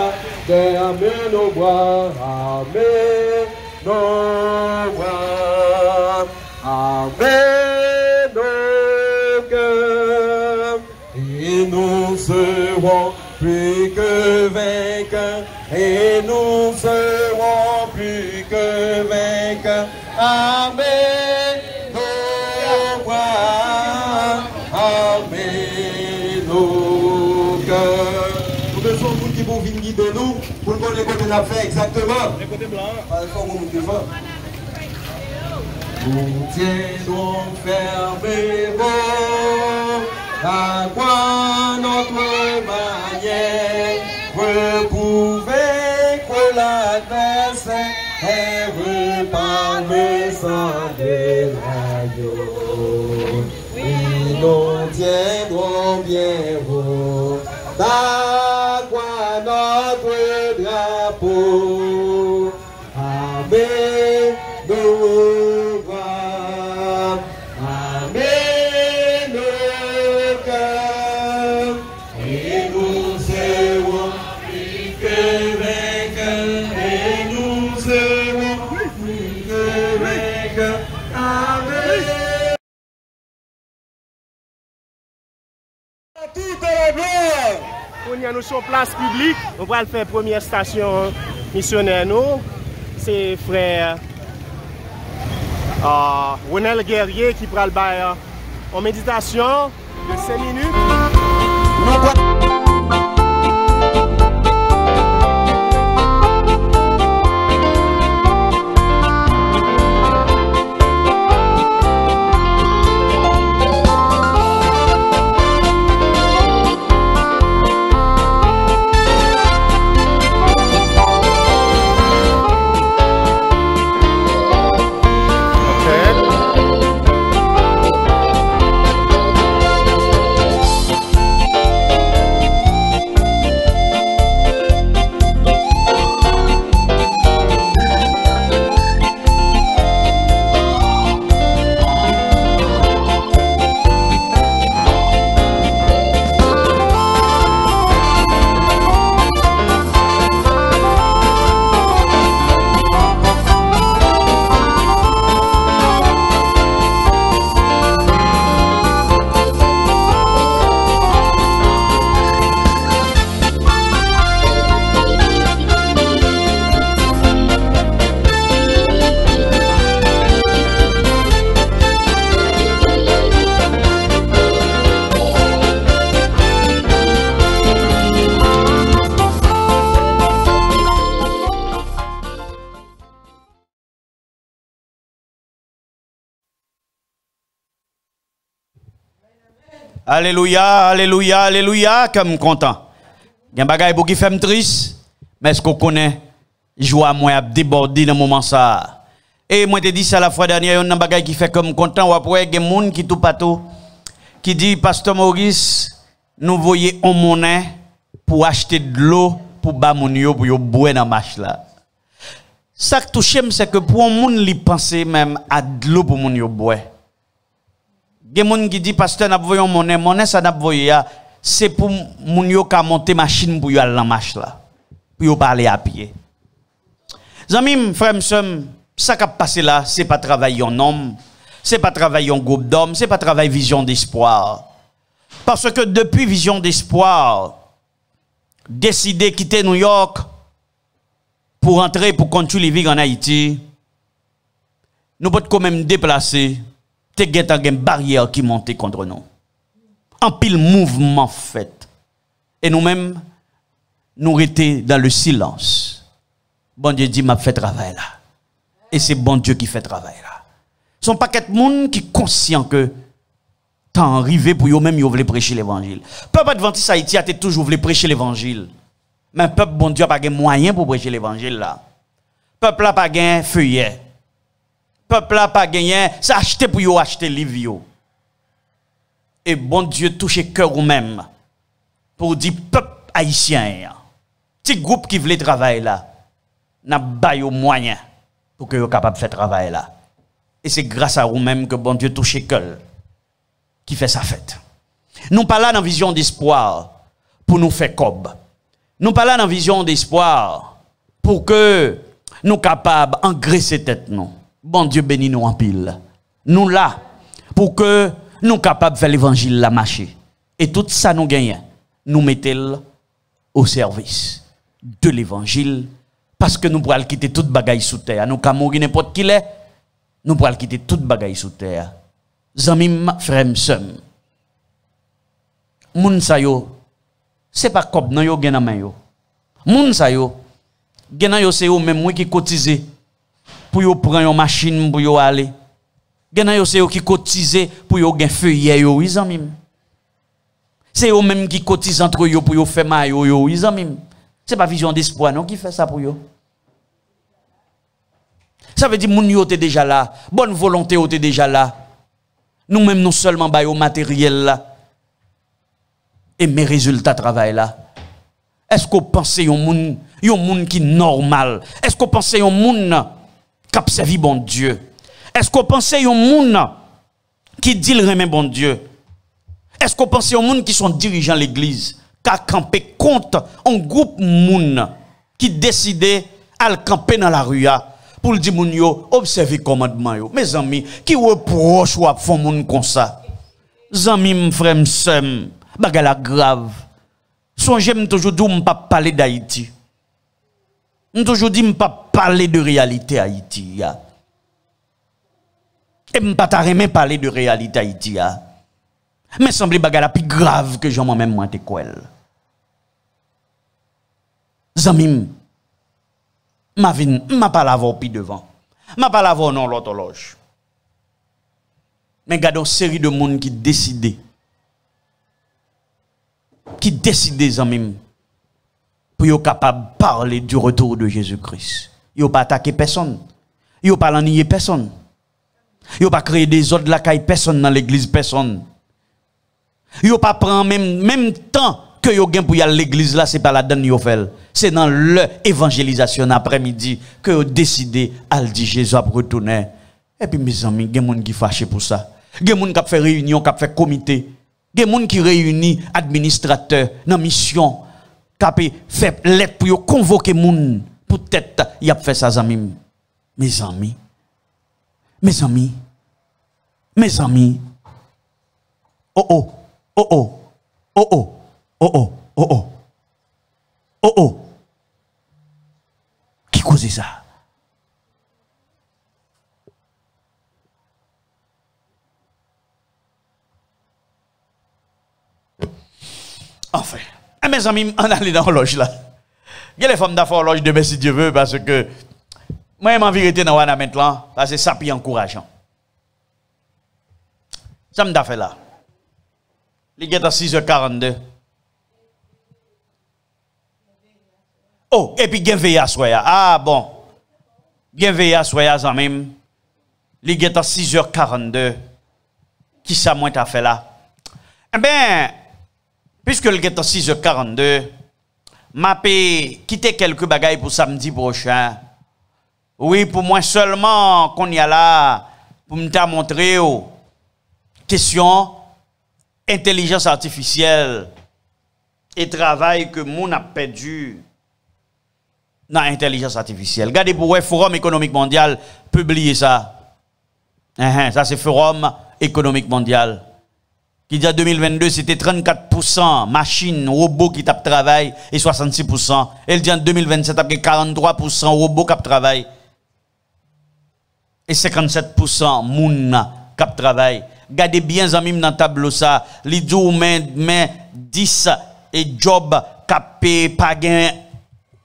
terre nos bois, amen, nos bois, amen, nos cœurs, et nous serons plus que vainqueurs, et nous serons plus que vainqueurs, amen, nos bois, amen, nos cœurs. Nous besoin de qui vont venir guider nous pour qu'on les côtés la fait exactement. Les côtés blancs. Il faut qu'on nous devant. Nous tiendrons fermement à quoi notre manière reprouver que l'adversaire est par le sang des agneaux. Et nous tiendrons bien haut à quoi notre drapeau. Amen. Nos voix, amen, nos cœurs, et nous serons plus que vainqueurs, et nous serons plus que vainqueurs, amen. Toute la gloire. On y a nous sur place publique, on va faire première station missionnaire nous, c'est frère Ronel Guerrier qui prend le bail en méditation de 5 minutes. Alléluia, alléluia, alléluia, comme content. Il y a un bagage pour qui fait me triste, mais est-ce qu'on connaît, joie moi à déborder dans le moment ça. Et moi te dit ça la fois dernière, il y a un bagage qui fait comme content, ou après il y a des gens qui tout pato, qui dit, Pasteur Maurice, nous voyons un monnaie pour acheter de l'eau pour bas mon yo pour yo boire dans marche là. Ça qui touche c'est que pour un monde li penser même à de l'eau pour mon yo boire. Gen moun qui dit pasteur n'a voyons monnaie ça n'a voyé c'est pour moun yo ka monter machine pour yo aller dans marche là. Pour yo parler à pied. Zanmim frère m'sem ça qui passé là c'est pas travail en homme, c'est pas travail en groupe d'hommes, c'est pas travail vision d'espoir. Parce que depuis vision d'espoir décider quitter New York pour rentrer pour continuer vivre en Haïti, nous pouvons quand même déplacer. Te get une barrière qui monte contre nous. En pile mouvement fait. Et nous-mêmes, nous étions dans le silence. Bon Dieu dit, m'a fait travail là. Et c'est bon Dieu qui fait travail là. Son paquet de monde qui est conscient que temps arrivé pour eux-mêmes, ils veulent prêcher l'évangile. Peuple adventiste Haïti a toujours voulu prêcher l'évangile. Mais peuple bon Dieu n'a pas de moyen pour prêcher l'évangile là. Peuple n'a pas de feuillet. Peuple n'a pas gagné, c'est acheter pour yo acheter livre. Et bon Dieu touche cœur ou même pour dire peuple haïtien. Petit groupe qui voulait travailler là, n'a pas yo moyen pour que yo capable faire travail là. Et c'est grâce à vous même que bon Dieu touche cœur qui fait sa fête. Nous pas là dans vision d'espoir pour nous faire cob. Nous pas là dans vision d'espoir pour que nous capables engraisser tête nous. Bon Dieu bénit nous en pile. Nous là pour que nous capables de faire l'évangile la marcher. Et tout ça nous gagnons. Nous mettons au service de l'évangile parce que nous pourrons quitter toute bagaille sous terre. Nous quand mourir n'importe qui l'est, nous pourrons quitter toute bagaille sous terre. Zamim frère sem. Moun sa yo c'est pas comme nan yo gen nan men yo. Moun sa yo gen nan yo c'est yo même moi qui cotiser pour yo prendre une machine pour yo aller. Gen nan yo c'est yo qui cotiser pour yo gen feuillet yo, ils zamim. C'est eux même qui cotisent entre eux pour faire mal yo, ils aiment. C'est pas vision d'espoir non qui fait ça pour eux. Ça veut dire moun yo t'es déjà là, bonne volonté yo t'es déjà là. Nous même nous seulement ba yo matériel là. Et mes résultats travail là. Est-ce qu'on pense yon moun qui normal? Est-ce qu'on pense yon moun qui a servi bon Dieu? Est-ce qu'on pense yon moun qui dit le remet bon Dieu? Est-ce qu'on pense aux gens qui sont dirigeants de l'église, qui ont campé contre un groupe de gens qui décident à camper dans la rue pour dire moun yo observer commandement yo. Mes amis, qui reproche ou font moun comme ça? Zami m'frère sem, bagala grave. Songez toujours dit m'pas parler d'Haïti. Toujours dit m'pas parler de réalité Haïti Et m'pas ta remen parler de réalité Haïti Mais semble bagala plus grave que j'en moi-même moi te kwel. Zamim, ma pas l'avoir pi devant. Ma pas l'avoir non l'autre loge. Mais gardons une série de monde qui décident zamim pour être capable de parler du retour de Jésus-Christ. Yo pas attaquer personne. Yo pas nier personne. Yo pas créer des ordres la caille personne dans l'église personne. Yo pas prend même temps que yo gen pour y aller à l'église là, c'est pas la donne yo fait. C'est dans l'évangélisation après-midi que yo décidé à dire Jésus a retourner. Et puis mes amis, gen moun qui fâché pour ça. Gen moun qui fait réunion, qui fait comité. Gen moun qui réunit administrateur dans mission, qui fait lettre pour yo convoquer moun pour peut-être y a fait ça amis. Mes amis. Mes amis. Mes amis. Oh oh. Oh oh, oh oh, oh oh, oh oh, oh oh. Qui cause ça? Enfin, mes amis, on allait dans l'horloge là. Il y a les femmes d'affaires l'horloge demain si Dieu veut, parce que moi, en vérité, dans Wana maintenant, parce que ça puis encourageant. Ça me fait là. Il est à 6h42. Oh, et puis, il y a soya. Ah, bon. Il y a soya, ça même. Il est à 6h42. Qui ça, moi, t'as fait là? Eh bien, puisque il est à 6h42, m'a quitté quelques bagailles pour samedi prochain. Oui, pour moi seulement qu'on y a là, pour me montrer question intelligence artificielle et travail que moun a perdu dans l'intelligence artificielle. Regardez pour le Forum économique mondial publier ça. Ça c'est Forum économique mondial. Qui dit en 2022 c'était 34% machines, robots qui tapent travail et 66%. Elle dit en 2027 après 43% robots qui travail et 57% moun qui travail. Gardez bien amis dans tableau ça, li dou mais 10 et job capé pas gain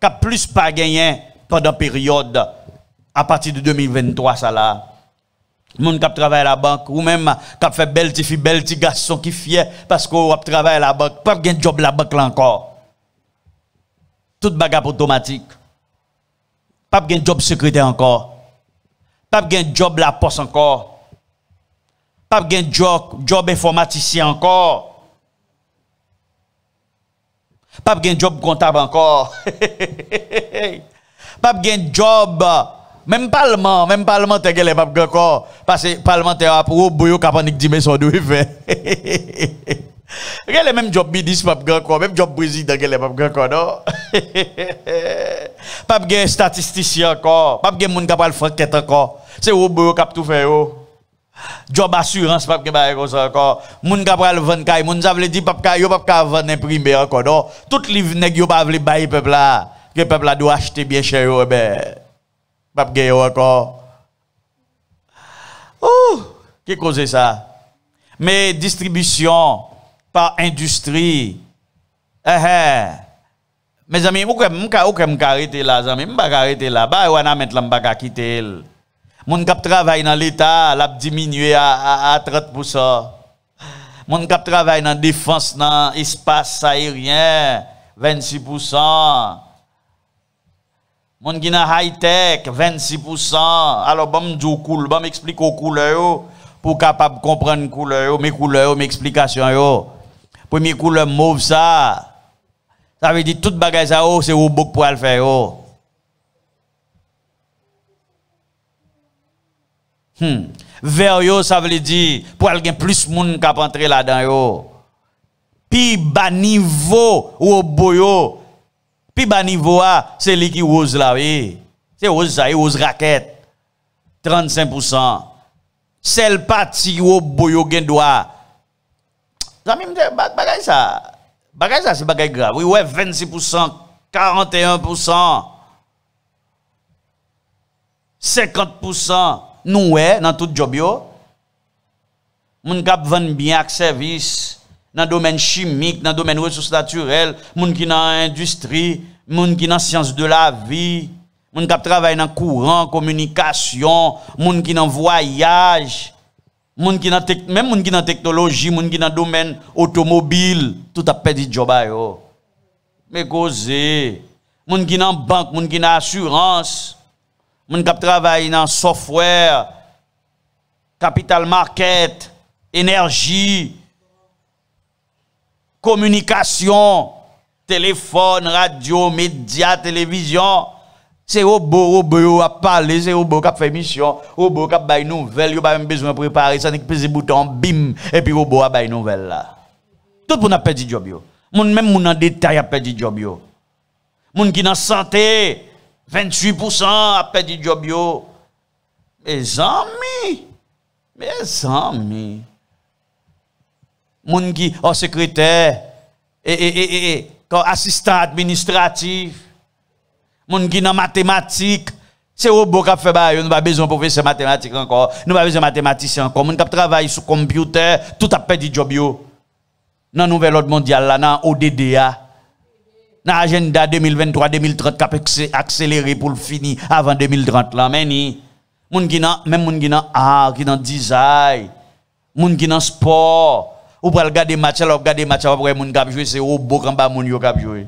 cap plus pas gagné pendant période à partir de 2023 ça là. Moun k'ap travaille à la banque ou même k'ap fait belle ti garçon qui fier parce qu'on a travaillé à la banque, pas gain job la banque là encore. Tout bagage automatique. Pas gain job secrétaire encore. Pas gain job la poste encore. Pas gen job informaticien encore. Pas gen job comptable encore. Pas gen job même parlementaire qui est pas encore parce que parlementaire pour boyo capanique dit mais son doit faire. Quel est même job ministre pas encore, même job président qui est pas encore non. Pas de statisticien encore, pas de monde capable faire enquête encore. C'est au boyo cap tout faire job assurance pas de comme ça encore. Moun capable vendre kay, moun ça veut dire pas yo pas vendre imprimer encore non. Tout livre nèg yo pas veut bailler peuple là. Que le peuple a doit acheter bien cher, pas de encore. Qui cause ça? Mais distribution par industrie. Mes amis, pourquoi m'arrêter là, amis? M'pas arrêter là. Bah, on a mettre là, m'pas quitter. Mon cap travail dans l'État, l'a diminué à 30%. Mon cap travail dans défense, dans espace aérien, 26%. Mon qui na high tech 26%. Alors bon m'dou cool, bon m'explique aux couleurs pour capable comprendre couleurs, mes explications yo. Premier couleur mauve ça. Ça veut dire toute bagage ça c'est au bouc pour le faire yo. Vert yo ça veut dire pour aller plus monde qui entrer là-dedans yo. Pi bas niveau ou boyo. Puis bas niveau c'est lui qui ose là oui. C'est ose ça, ose raquette. 35%. Celle partie au boyo gen doit. Zami me bagay ça. Bagay ça c'est bagay grave. Oui ouais 26%, 41%. 50% nous ouais dans tout job yo. Moun k'ap vend bien ak service. Dans le domaine chimique, dans le domaine ressources naturelles, moun qui dans l'industrie, moun qui dans sciences de la vie, moun qui travaille dans courant, communication, moun qui dans voyage, moun qui dans même moun qui dans technologie, moun qui dans domaine automobile, tout a perdu job yo. Mais causé, moun qui dans banque, moun qui dans assurance, moun qui travaille dans software, capital market, énergie, communication, téléphone, radio, médias, télévision. C'est robot à parler, c'est robot qui fait mission, robot qui a des nouvelles, il n'y a pas même besoin de préparer, ça n'est que peser bouton, bim, et puis robot a des nouvelles là. Tout le monde a perdu job yo. Même moun en détail a perdu job yo. Moun qui dans santé, 28% a perdu job yo. Mes amis. Moun qui en secrétaire comme assistant administratif, moun qui dans mathématiques, c'est robot qui fait ba, nous pas besoin de professeur mathématiques encore, nous pas besoin de mathématiciens encore, moun qui travaille sur computer, tout a perdu job yo. Dans nouvel ordre mondial là, dans ODDA, dans agenda 2023-2030 qui a accéléré pour le finir avant 2030 là, mais ni moun qui dans même moun qui dans art, qui dans design, moun qui dans sport. Ou pour regarder match, alors regarder match après moun k'ap jouer c'est robot quand ba moun yo k'ap jouer.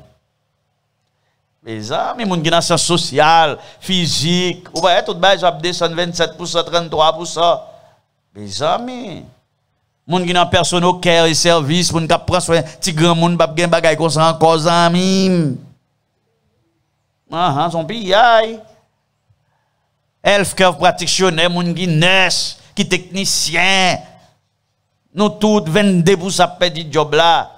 Les amis moun qui dans sciences sociales, physique, ou pas tout ba j'ap descend 27%, 33%. Les amis moun qui dans personnel care et service, moun k'ap prend soin ti grand moun pa gen bagay comme ça encore amis. Son pillay. Healthcare practitioner moun qui nurse, qui technicien. Nous tous 22% perdu job là.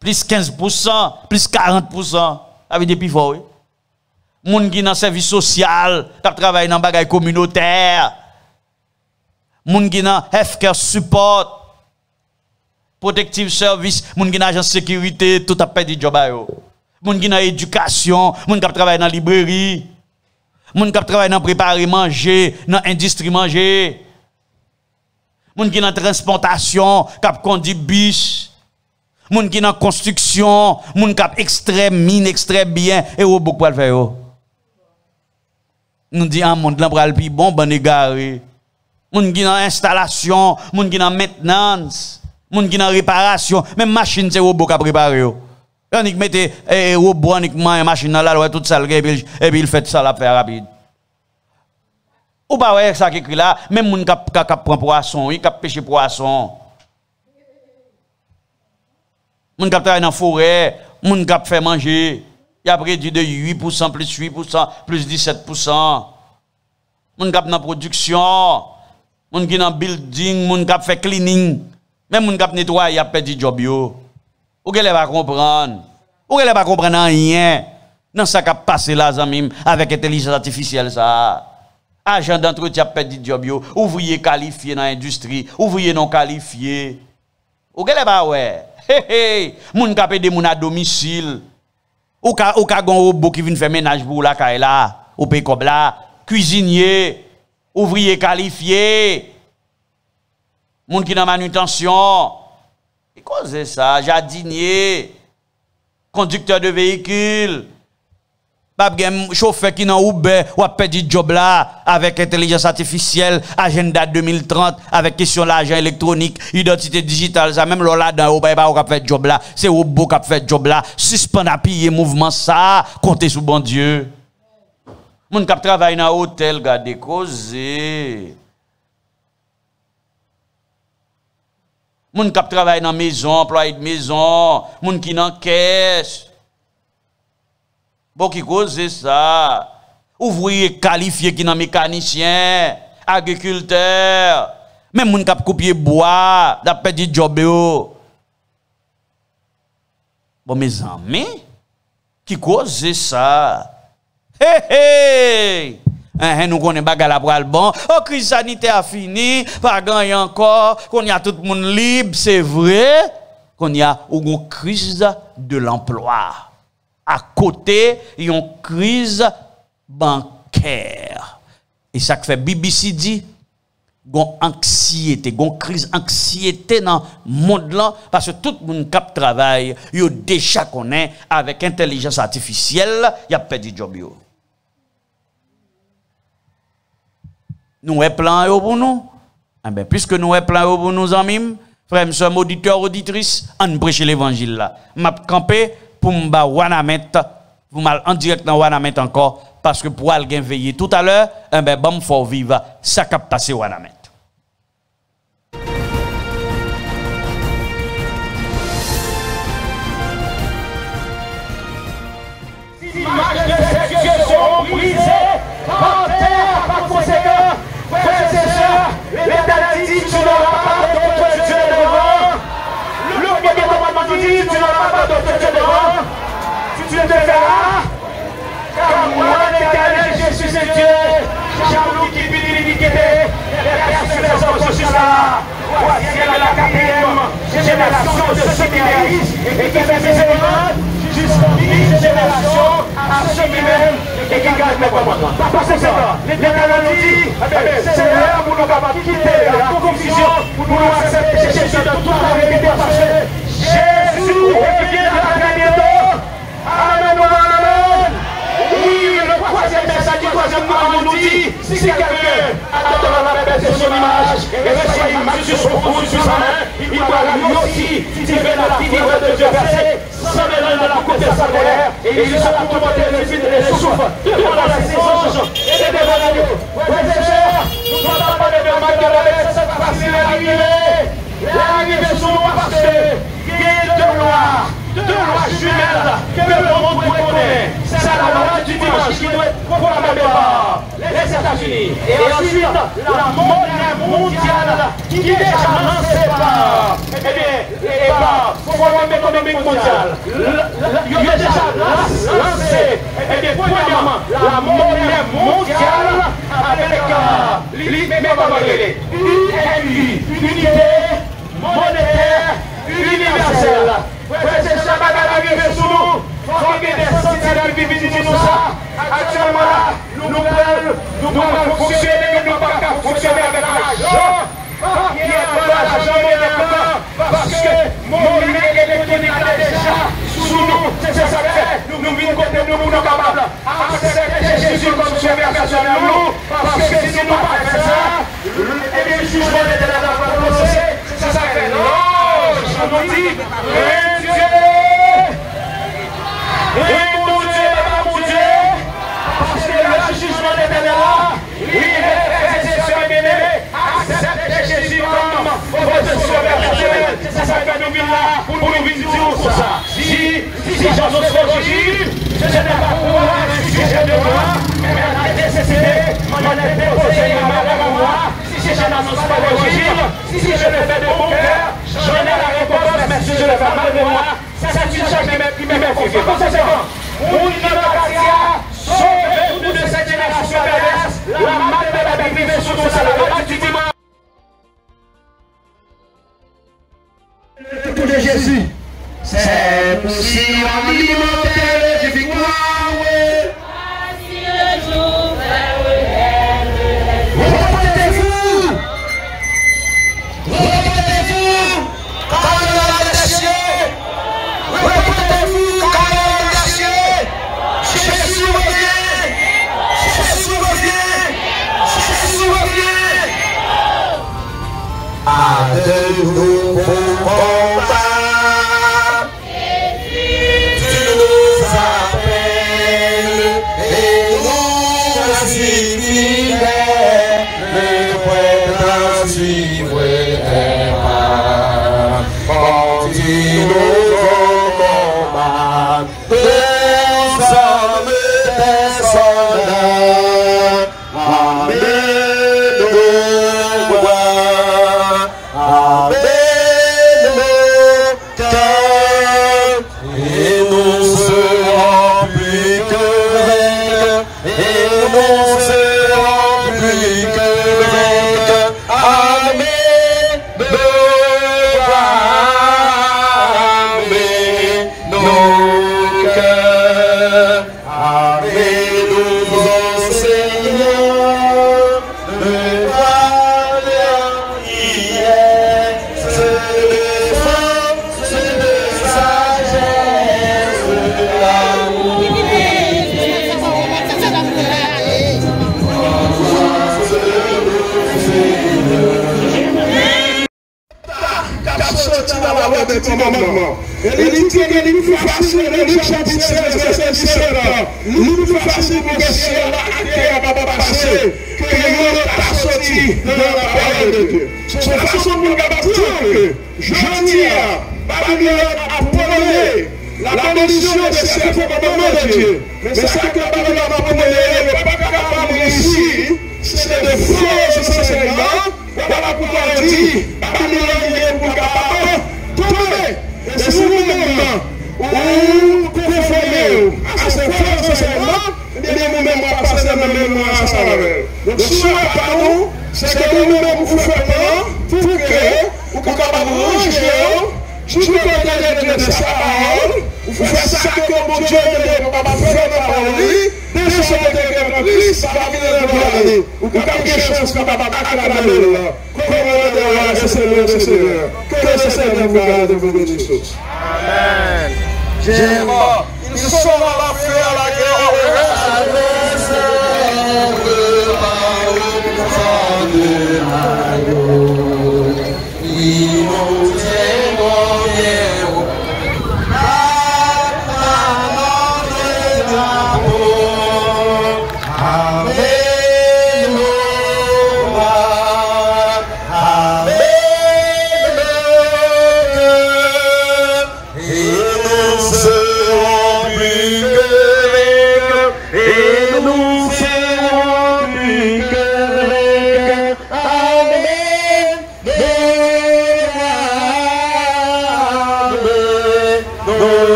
Plus 15%, plus 40%. Avec des plus forts. Oui. Moun qui dans service social, qui travaille dans bagay communautaire. Moun qui dans healthcare support, protective service, moun qui dans agence sécurité, tout a perdu job yo. Moun qui dans éducation, moun qui travaille dans librairie. Moun qui travaille dans préparer manger, dans industrie manger. Moun qui dans transportation, qui conduit bus. Moun qui dans construction, moun qui extrait mine, extrait bien, et robot pour le faire. Nous dit un monde là pour le plus bon, bon égaré. Moun qui dans installation, moun qui dans maintenance, moun qui dans réparation, même machine c'est robot qui préparé. On y mette robot uniquement machine là, ouais tout ça et puis il fait ça la faire rapide. Ou pas ouais ça qui écrit là, même moun k'ap prend poisson, il k'ap pêcher poisson. Moun k'ap travaille dans forêt, moun k'ap fait manger, il a réduit de 8% plus 8% plus 17%. moun kap dans production, moun qui dans building, moun kap fait cleaning, même moun kap nettoyer a perdu job yo. Ou qu'elle va comprendre? Ou qu'elle va comprendre rien dans ça qui passé là zamim avec intelligence artificielle ça. Agent d'entretien a perdu job yo, ouvrier qualifié dans l'industrie, ouvrier non qualifié. Ou qu'elle va ouais. Moun kap aider moun à domicile. Ou ka gon robot qui vient faire ménage pour la kay là, ou paye comme là, cuisinier, ouvrier qualifié. Moun qui dans manutention. Et cause ça, jardinier, conducteur de véhicule. Pas gen chauffeur qui dans Uber ou a perdu job là avec intelligence artificielle, agenda 2030 avec question l'argent électronique, identité digitale, ça même là dans ou pas fait job là, c'est robot qui fait job là, suspend à piller mouvement ça, compter sur bon Dieu. Moun qui travaille dans hôtel, garder causer. Moun qui travaille dans maison, employé de maison, moun qui dans caisse. Bon qui cause ça. Ouvrier qualifié qui nan mécanicien, agriculteur, même moun k'ap couper bois, d'après dit job yo. Bon mes amis, qui cause ça? Nous connaissons bagarre la pral bon. Oh, crise sanitaire a fini, pas gagné encore, qu'on y a tout le monde libre, c'est vrai, qu'on y a une crise de l'emploi. À côté, il y a une crise bancaire. Et ça fait BBC dit, il y a une anxiété, il y a une crise d'anxiété dans le monde là, parce que tout le monde qui travaille, il y a déjà connaît avec intelligence artificielle, il y a perdu du job. Nous avons plan pour nous. Eh bien, puisque nous avons plan pour nous, amis, frères et sœurs, auditeurs, auditrices, on prêche l'évangile là. M'a campé pour m'ba Wanamet, vous mal en direct dans Wanamet encore, parce que pour aller veiller tout à l'heure, eh bien, bon, faut vivre ça qui passe Wanamet. Images de ces dieux seront brisées par terre, par conséquent, frères et sœurs, l'Éternel dit, tu n'auras pas d'autre Dieu devant. Le premier commandement dit, tu n'auras pas d'autre Dieu devant. Tu te feras, car moi, l'Éternel, je suis ce Dieu, jaloux qui punit l'iniquité, et sur les hommes jusqu'à voici la quatrième génération de ceux qui haïssent et qui fait miséricorde, jusqu'aux 10 générations à ceux qui m'aiment et qui gardent mes commandements. Par conséquent, l'Éternel nous dit, c'est l'heure pour nous capables de quitter la confusion, pour nous accepter Jésus de toute la vérité, parce que Jésus revient à la bientôt. Amen, amen. Oui, le troisième message du troisième commandement nous dit, si quelqu'un attend la bête de son image et reçoit l'image sur son cou, sur sa main, il doit lui aussi tirer la figure de Dieu versée, sans mélange de la côte de sa colère, et il sera tourmenté le vide et le souffle devant la saison et devant l'agneau. Frères et sœurs, nous ne devons pas de mal de la bête, c'est facile à arriver. L'arrivée sur nous parce que il y a deux lois jumelles que le monde reconnaît. C'est la loi du dimanche qui doit être proclamée par les États-Unis. Et ensuite, la monnaie mondiale qui est déjà lancée par, le Forum économique mondial. Il est déjà lancé. Premièrement, la monnaie mondiale avec l'UMI, unité monétaire universelle. Frères et sœurs, arriver sous nous, il faut qu'il y ait des sentinelles qui visitent nous ça. Actuellement là, nous pouvons fonctionner, mais nous ne pouvons pas fonctionner avec l'argent. Il y a de l'argent monétaire parce que mon monnaie électronique est déjà sous nous. C'est ça que fait. Nous venons côté nous, nous sommes capables d'accepter Jésus comme sauveur personnel nous. Parce que si nous ne faisons pas ça, et bien le jugement de la prononcé, c'est ça que fait. Non, je vous dis, Dieu. Et mon Dieu, mon Dieu, parce que le jugement de là, il est frères et bien-aimés, acceptez Jésus comme votre sauveur personnel. C'est ça que nous venons là pour nous visiter pour ça. Si j'en suis Jésus, ce n'est pas pour moi le sujet de moi, mais la nécessité j'en ai déposé ma main devant moi. Si je n'annonce pas l'évangile, si je le fais de bon cœur, j'en ai la récompense, mais si je le fais mal de moi, c'est une chose qui me fait confier. Par conséquent, pour une démocratie, sauvez-nous de cette génération perverse, la marque de la privée sur nos salariés du dimanche. Le de Jésus, c'est possible en alimenter les victoires. Voici le jour vers le reportez-vous, reportez-vous, car il y a des cieux. Reportez-vous, car il y a des cieux. Jésus revient, Jésus revient, Jésus revient. À de nouveaux combats.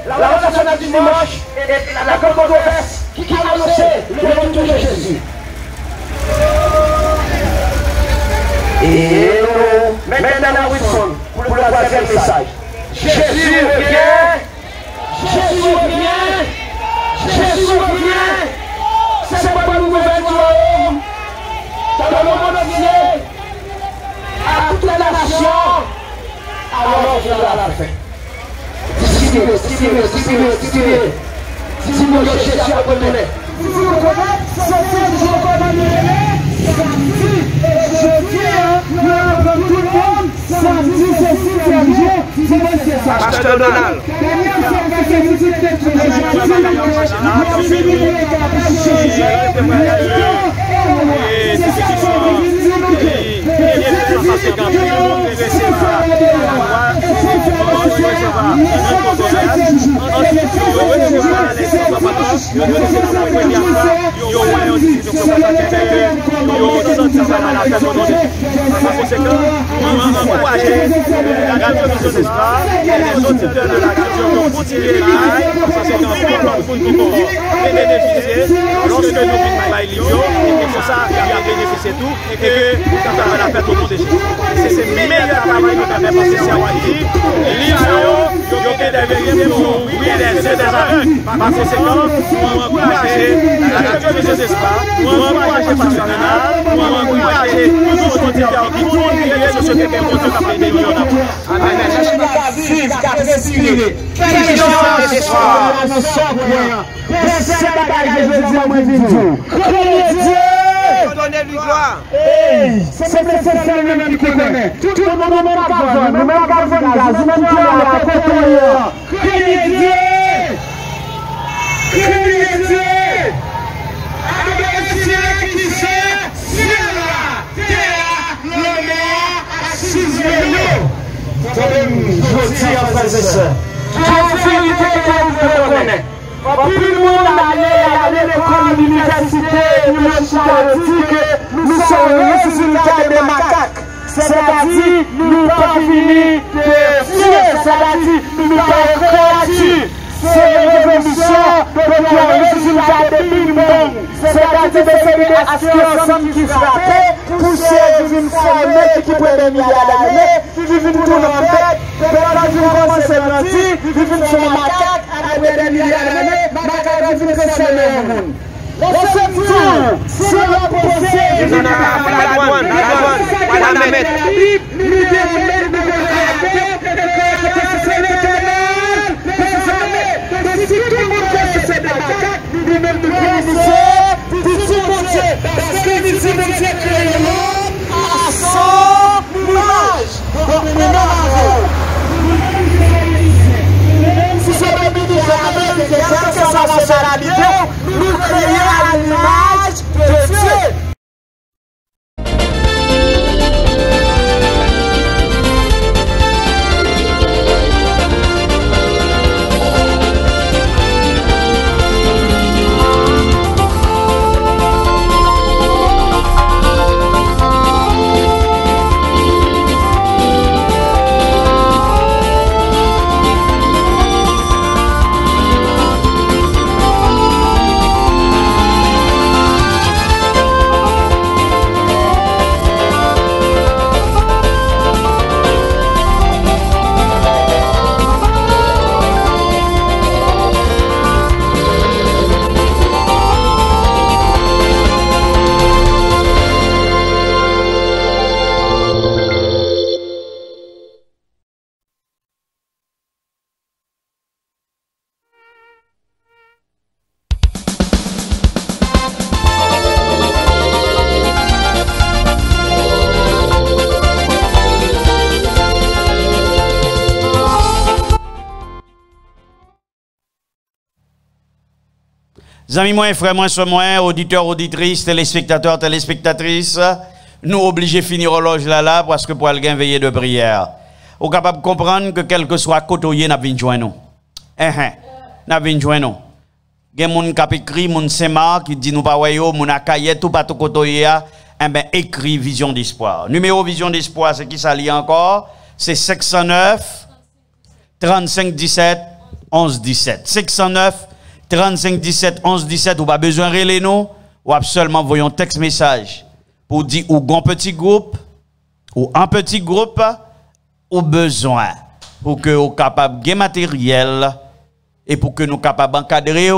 La nationale du dimanche et la grande controverse qui a annoncé le retour de Jésus. Et maintenant, Wilson, pour le troisième message. Jésus revient, Jésus revient, Jésus revient. C'est pas une nouvelle du royaume. Dans le monde entier, à toute la nation, alors viendra la fin. Jésus a retourné. si vous connaissez, c'est ce que je samedi, tout le monde, samedi, ceci, c'est ça. Pasteur Donald. Lorsque nous vivons par l'Ilio, et que ça, il a bénéficié tout, et que nous avons la fête au nom de Jésus. C'est le meilleur travail que nous avons fait parce que c'est Hawaii. L'Ilio, il y a des aveugles. Par conséquent, nous encourager la radio Vision d'Espoir, nous encourager Pasteur Renard, nous encourager tous les auditeurs qui tournent les réseaux sociaux qui ont montré la paix des millions d'enfants. Amen. Vive, qu'à respirer. Vision d'Espoir. Donnez-lui gloire. C'est le même qui connaît. Tout le monde nous met en garde. Nous met en garde. Nous met en garde. Criez Dieu. Criez Dieu. Adorer qui c'est ciel, terre, l'homme, assis je dis à frères et sœurs. La vérité que vous connaissez. Plus le monde allait à l'école, l'université, l'université, nous sommes les résultats des macaques. C'est-à-dire, nous pas fini de fier, c'est-à-dire, nous pas créatifs. C'est une révolution de le résultat des minimum. C'est-à-dire, c'est une aspiration qui frappe, pousser d'une femme qui peut des milliards d'années, qui vit une tourne en tête, de la vie commencer à mentir, qui vit une son macaque, après des milliards d'années, macaque vit une personne dans le monde. Laissez-nous, c'est la pensée. La douane, la mettre. Si tout le monde connaissait des macaques, nous même de connaissons, pour tout le monde, parce que nous sommes créés à son image. Donc, nous si c'est pas bien de que ça va se réaliser, nous créons à l'image de Dieu. Amis moi, frères moi, soeurs moi, auditeurs, auditrices, téléspectateurs, téléspectatrices, nous obligés de finir l'horloge là parce que pour aller veiller de prière. Vous êtes capable de comprendre que quel que soit côté, nous avons joindre nous. Nous avons joindre nous. Il y a des gens qui écrit, mon Sema, qui dit nous pas wayo, mon akaye, tout pas tout côté, écrit Vision d'Espoir. Numéro Vision d'Espoir, c'est qui ça lit encore? C'est 609 35 17 11 17. 609 35 17 11 17, ou pas besoin de relayer nous, ou seulement voyons texte message pour dire ou un petit groupe, ou un petit groupe, ou besoin pour que nous capable de matériel et pour que nous capables d'encadrer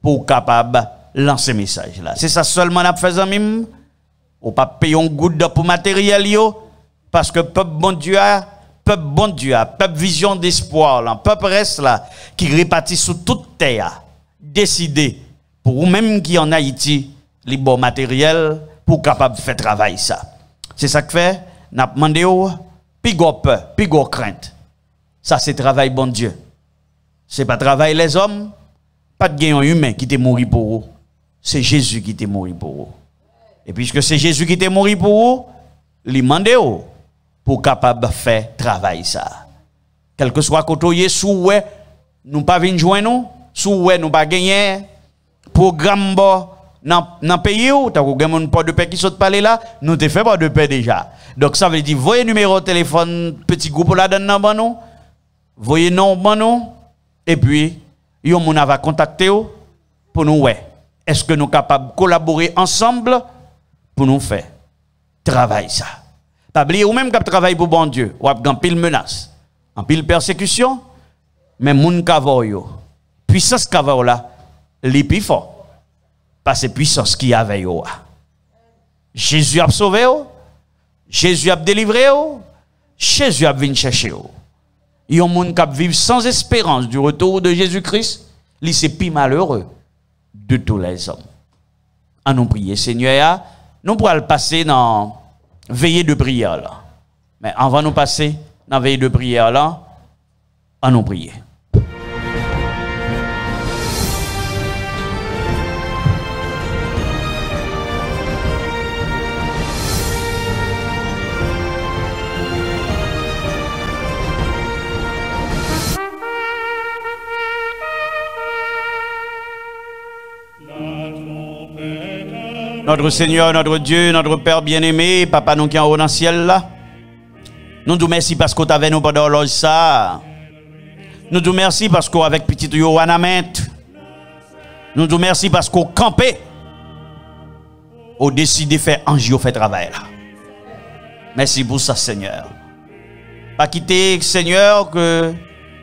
pour capable lancer message là. C'est ça seulement n'a fait amis, ou pas payer un goutte pour matériel parce que peuple bon Dieu, peuple Vision d'Espoir là, peuple reste là qui répartit sur toute terre. Décider pour vous-même qui en Haïti, les bons matériels pour capable de faire travail ça. C'est ça que fait, n'a demandé plus gros peur, plus gros crainte. Ça c'est travail bon Dieu. C'est pas travail les hommes, pas de gain humain qui t'est mort pour vous. C'est Jésus qui t'est mort pour vous. Et puisque c'est Jésus qui t'est mort pour vous, il demande pour capable de faire travail ça. Quel que soit côté sous nous pas venir joindre nous, sous nous pas gagner programme dans pays où t'as un port de paix qui saute parler là, nous te fait pas de paix déjà. Donc ça veut dire voyez numéro de téléphone petit groupe là dedans ban nous, voyez nom ban nous et puis yon moun va contacter pour nous est-ce que nous capables de collaborer ensemble pour nous faire travail ça. Pas oublier ou même qui travaille pour bon Dieu, ou en pile menace, en pile persécution, mais moun kavo yo, puissance kavo là, li plus fort. Parce que puissance qui avait yo. Jésus a sauvé yo, Jésus a délivré yo, Jésus a venu chercher yo. Yon moun kap vivre sans espérance du retour de Jésus-Christ, li c'est plus malheureux de tous les hommes. En nous prier Seigneur, nous pourrons le passer dans veillée de prière là. Mais avant de nous passer dans veillée de prière là, en nous prier. Notre Seigneur, notre Dieu, notre Père bien-aimé, Papa nous qui en haut dans le ciel là. Nous nous merci parce que tu avais nous pendant l'âge ça. Nous nous merci parce qu'avec petit Yohanamet, nous nous merci parce qu'on campé, on décidé de faire ange, fait travail là. Merci pour ça, Seigneur. Pas quitter, Seigneur, que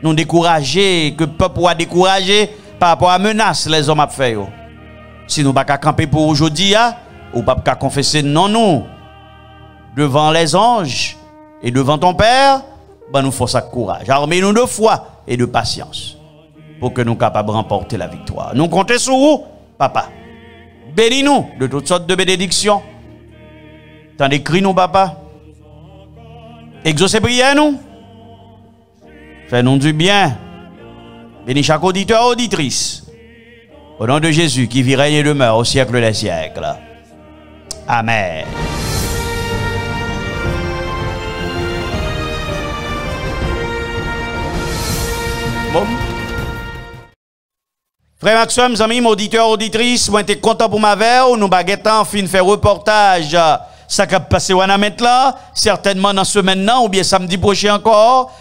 nous décourager, que le peuple a découragé par rapport à la menace les hommes ont fait. Si nous ne pouvons pas camper pour aujourd'hui, ou ne pouvons pas confesser non nous devant les anges et devant ton Père, ben nous faut ça courage. Armez-nous de foi et de patience pour que nous soyons capables de remporter la victoire. Nous comptons sur vous, Papa. Bénis-nous de toutes sortes de bénédictions. T'en écris nous, Papa. Exaucez prière nous. Fais-nous du bien. Bénis chaque auditeur, auditrice. Au nom de Jésus qui vit, règne et demeure au siècle des siècles. Amen. Bon. Frère Maxime, amis, auditeurs, auditrices, moi j'étais content pour ma verre, nous baguettons, fin faire reportage, ça qui a passé à mettre là, certainement dans ce maintenant, ou bien samedi prochain encore,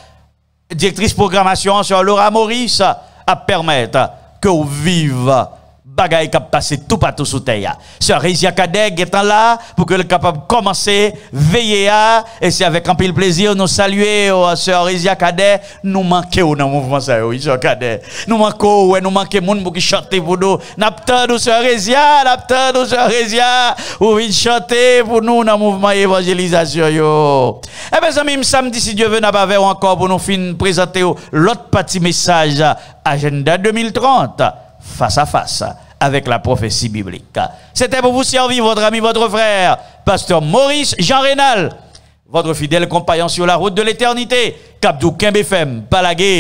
directrice programmation sur Laura Maurice, à permettre que vous vivez bagaille qui a passé tout partout sous terre. Sœur Résia Kadeg étant là pour que le capable commencer veiller à et c'est avec un peu de plaisir nous saluer sœur Résia Kadeg nous manquons dans le mouvement ça sœur Kadeg nous manquons nous manquons monde pour qui chanter pour nous n'aptend sœur Résia n'aptend sœur Résia ou vient chanter pour nous dans le mouvement évangélisation yo. Eh bien amis samedi si Dieu veut n'a pas vers encore pour nous fin présenter l'autre petit message agenda 2030 face à face avec la prophétie biblique. C'était pour vous servir votre ami, votre frère, pasteur Maurice Jean Rénal, votre fidèle compagnon sur la route de l'éternité, Cap du Kembe FM, Palagué.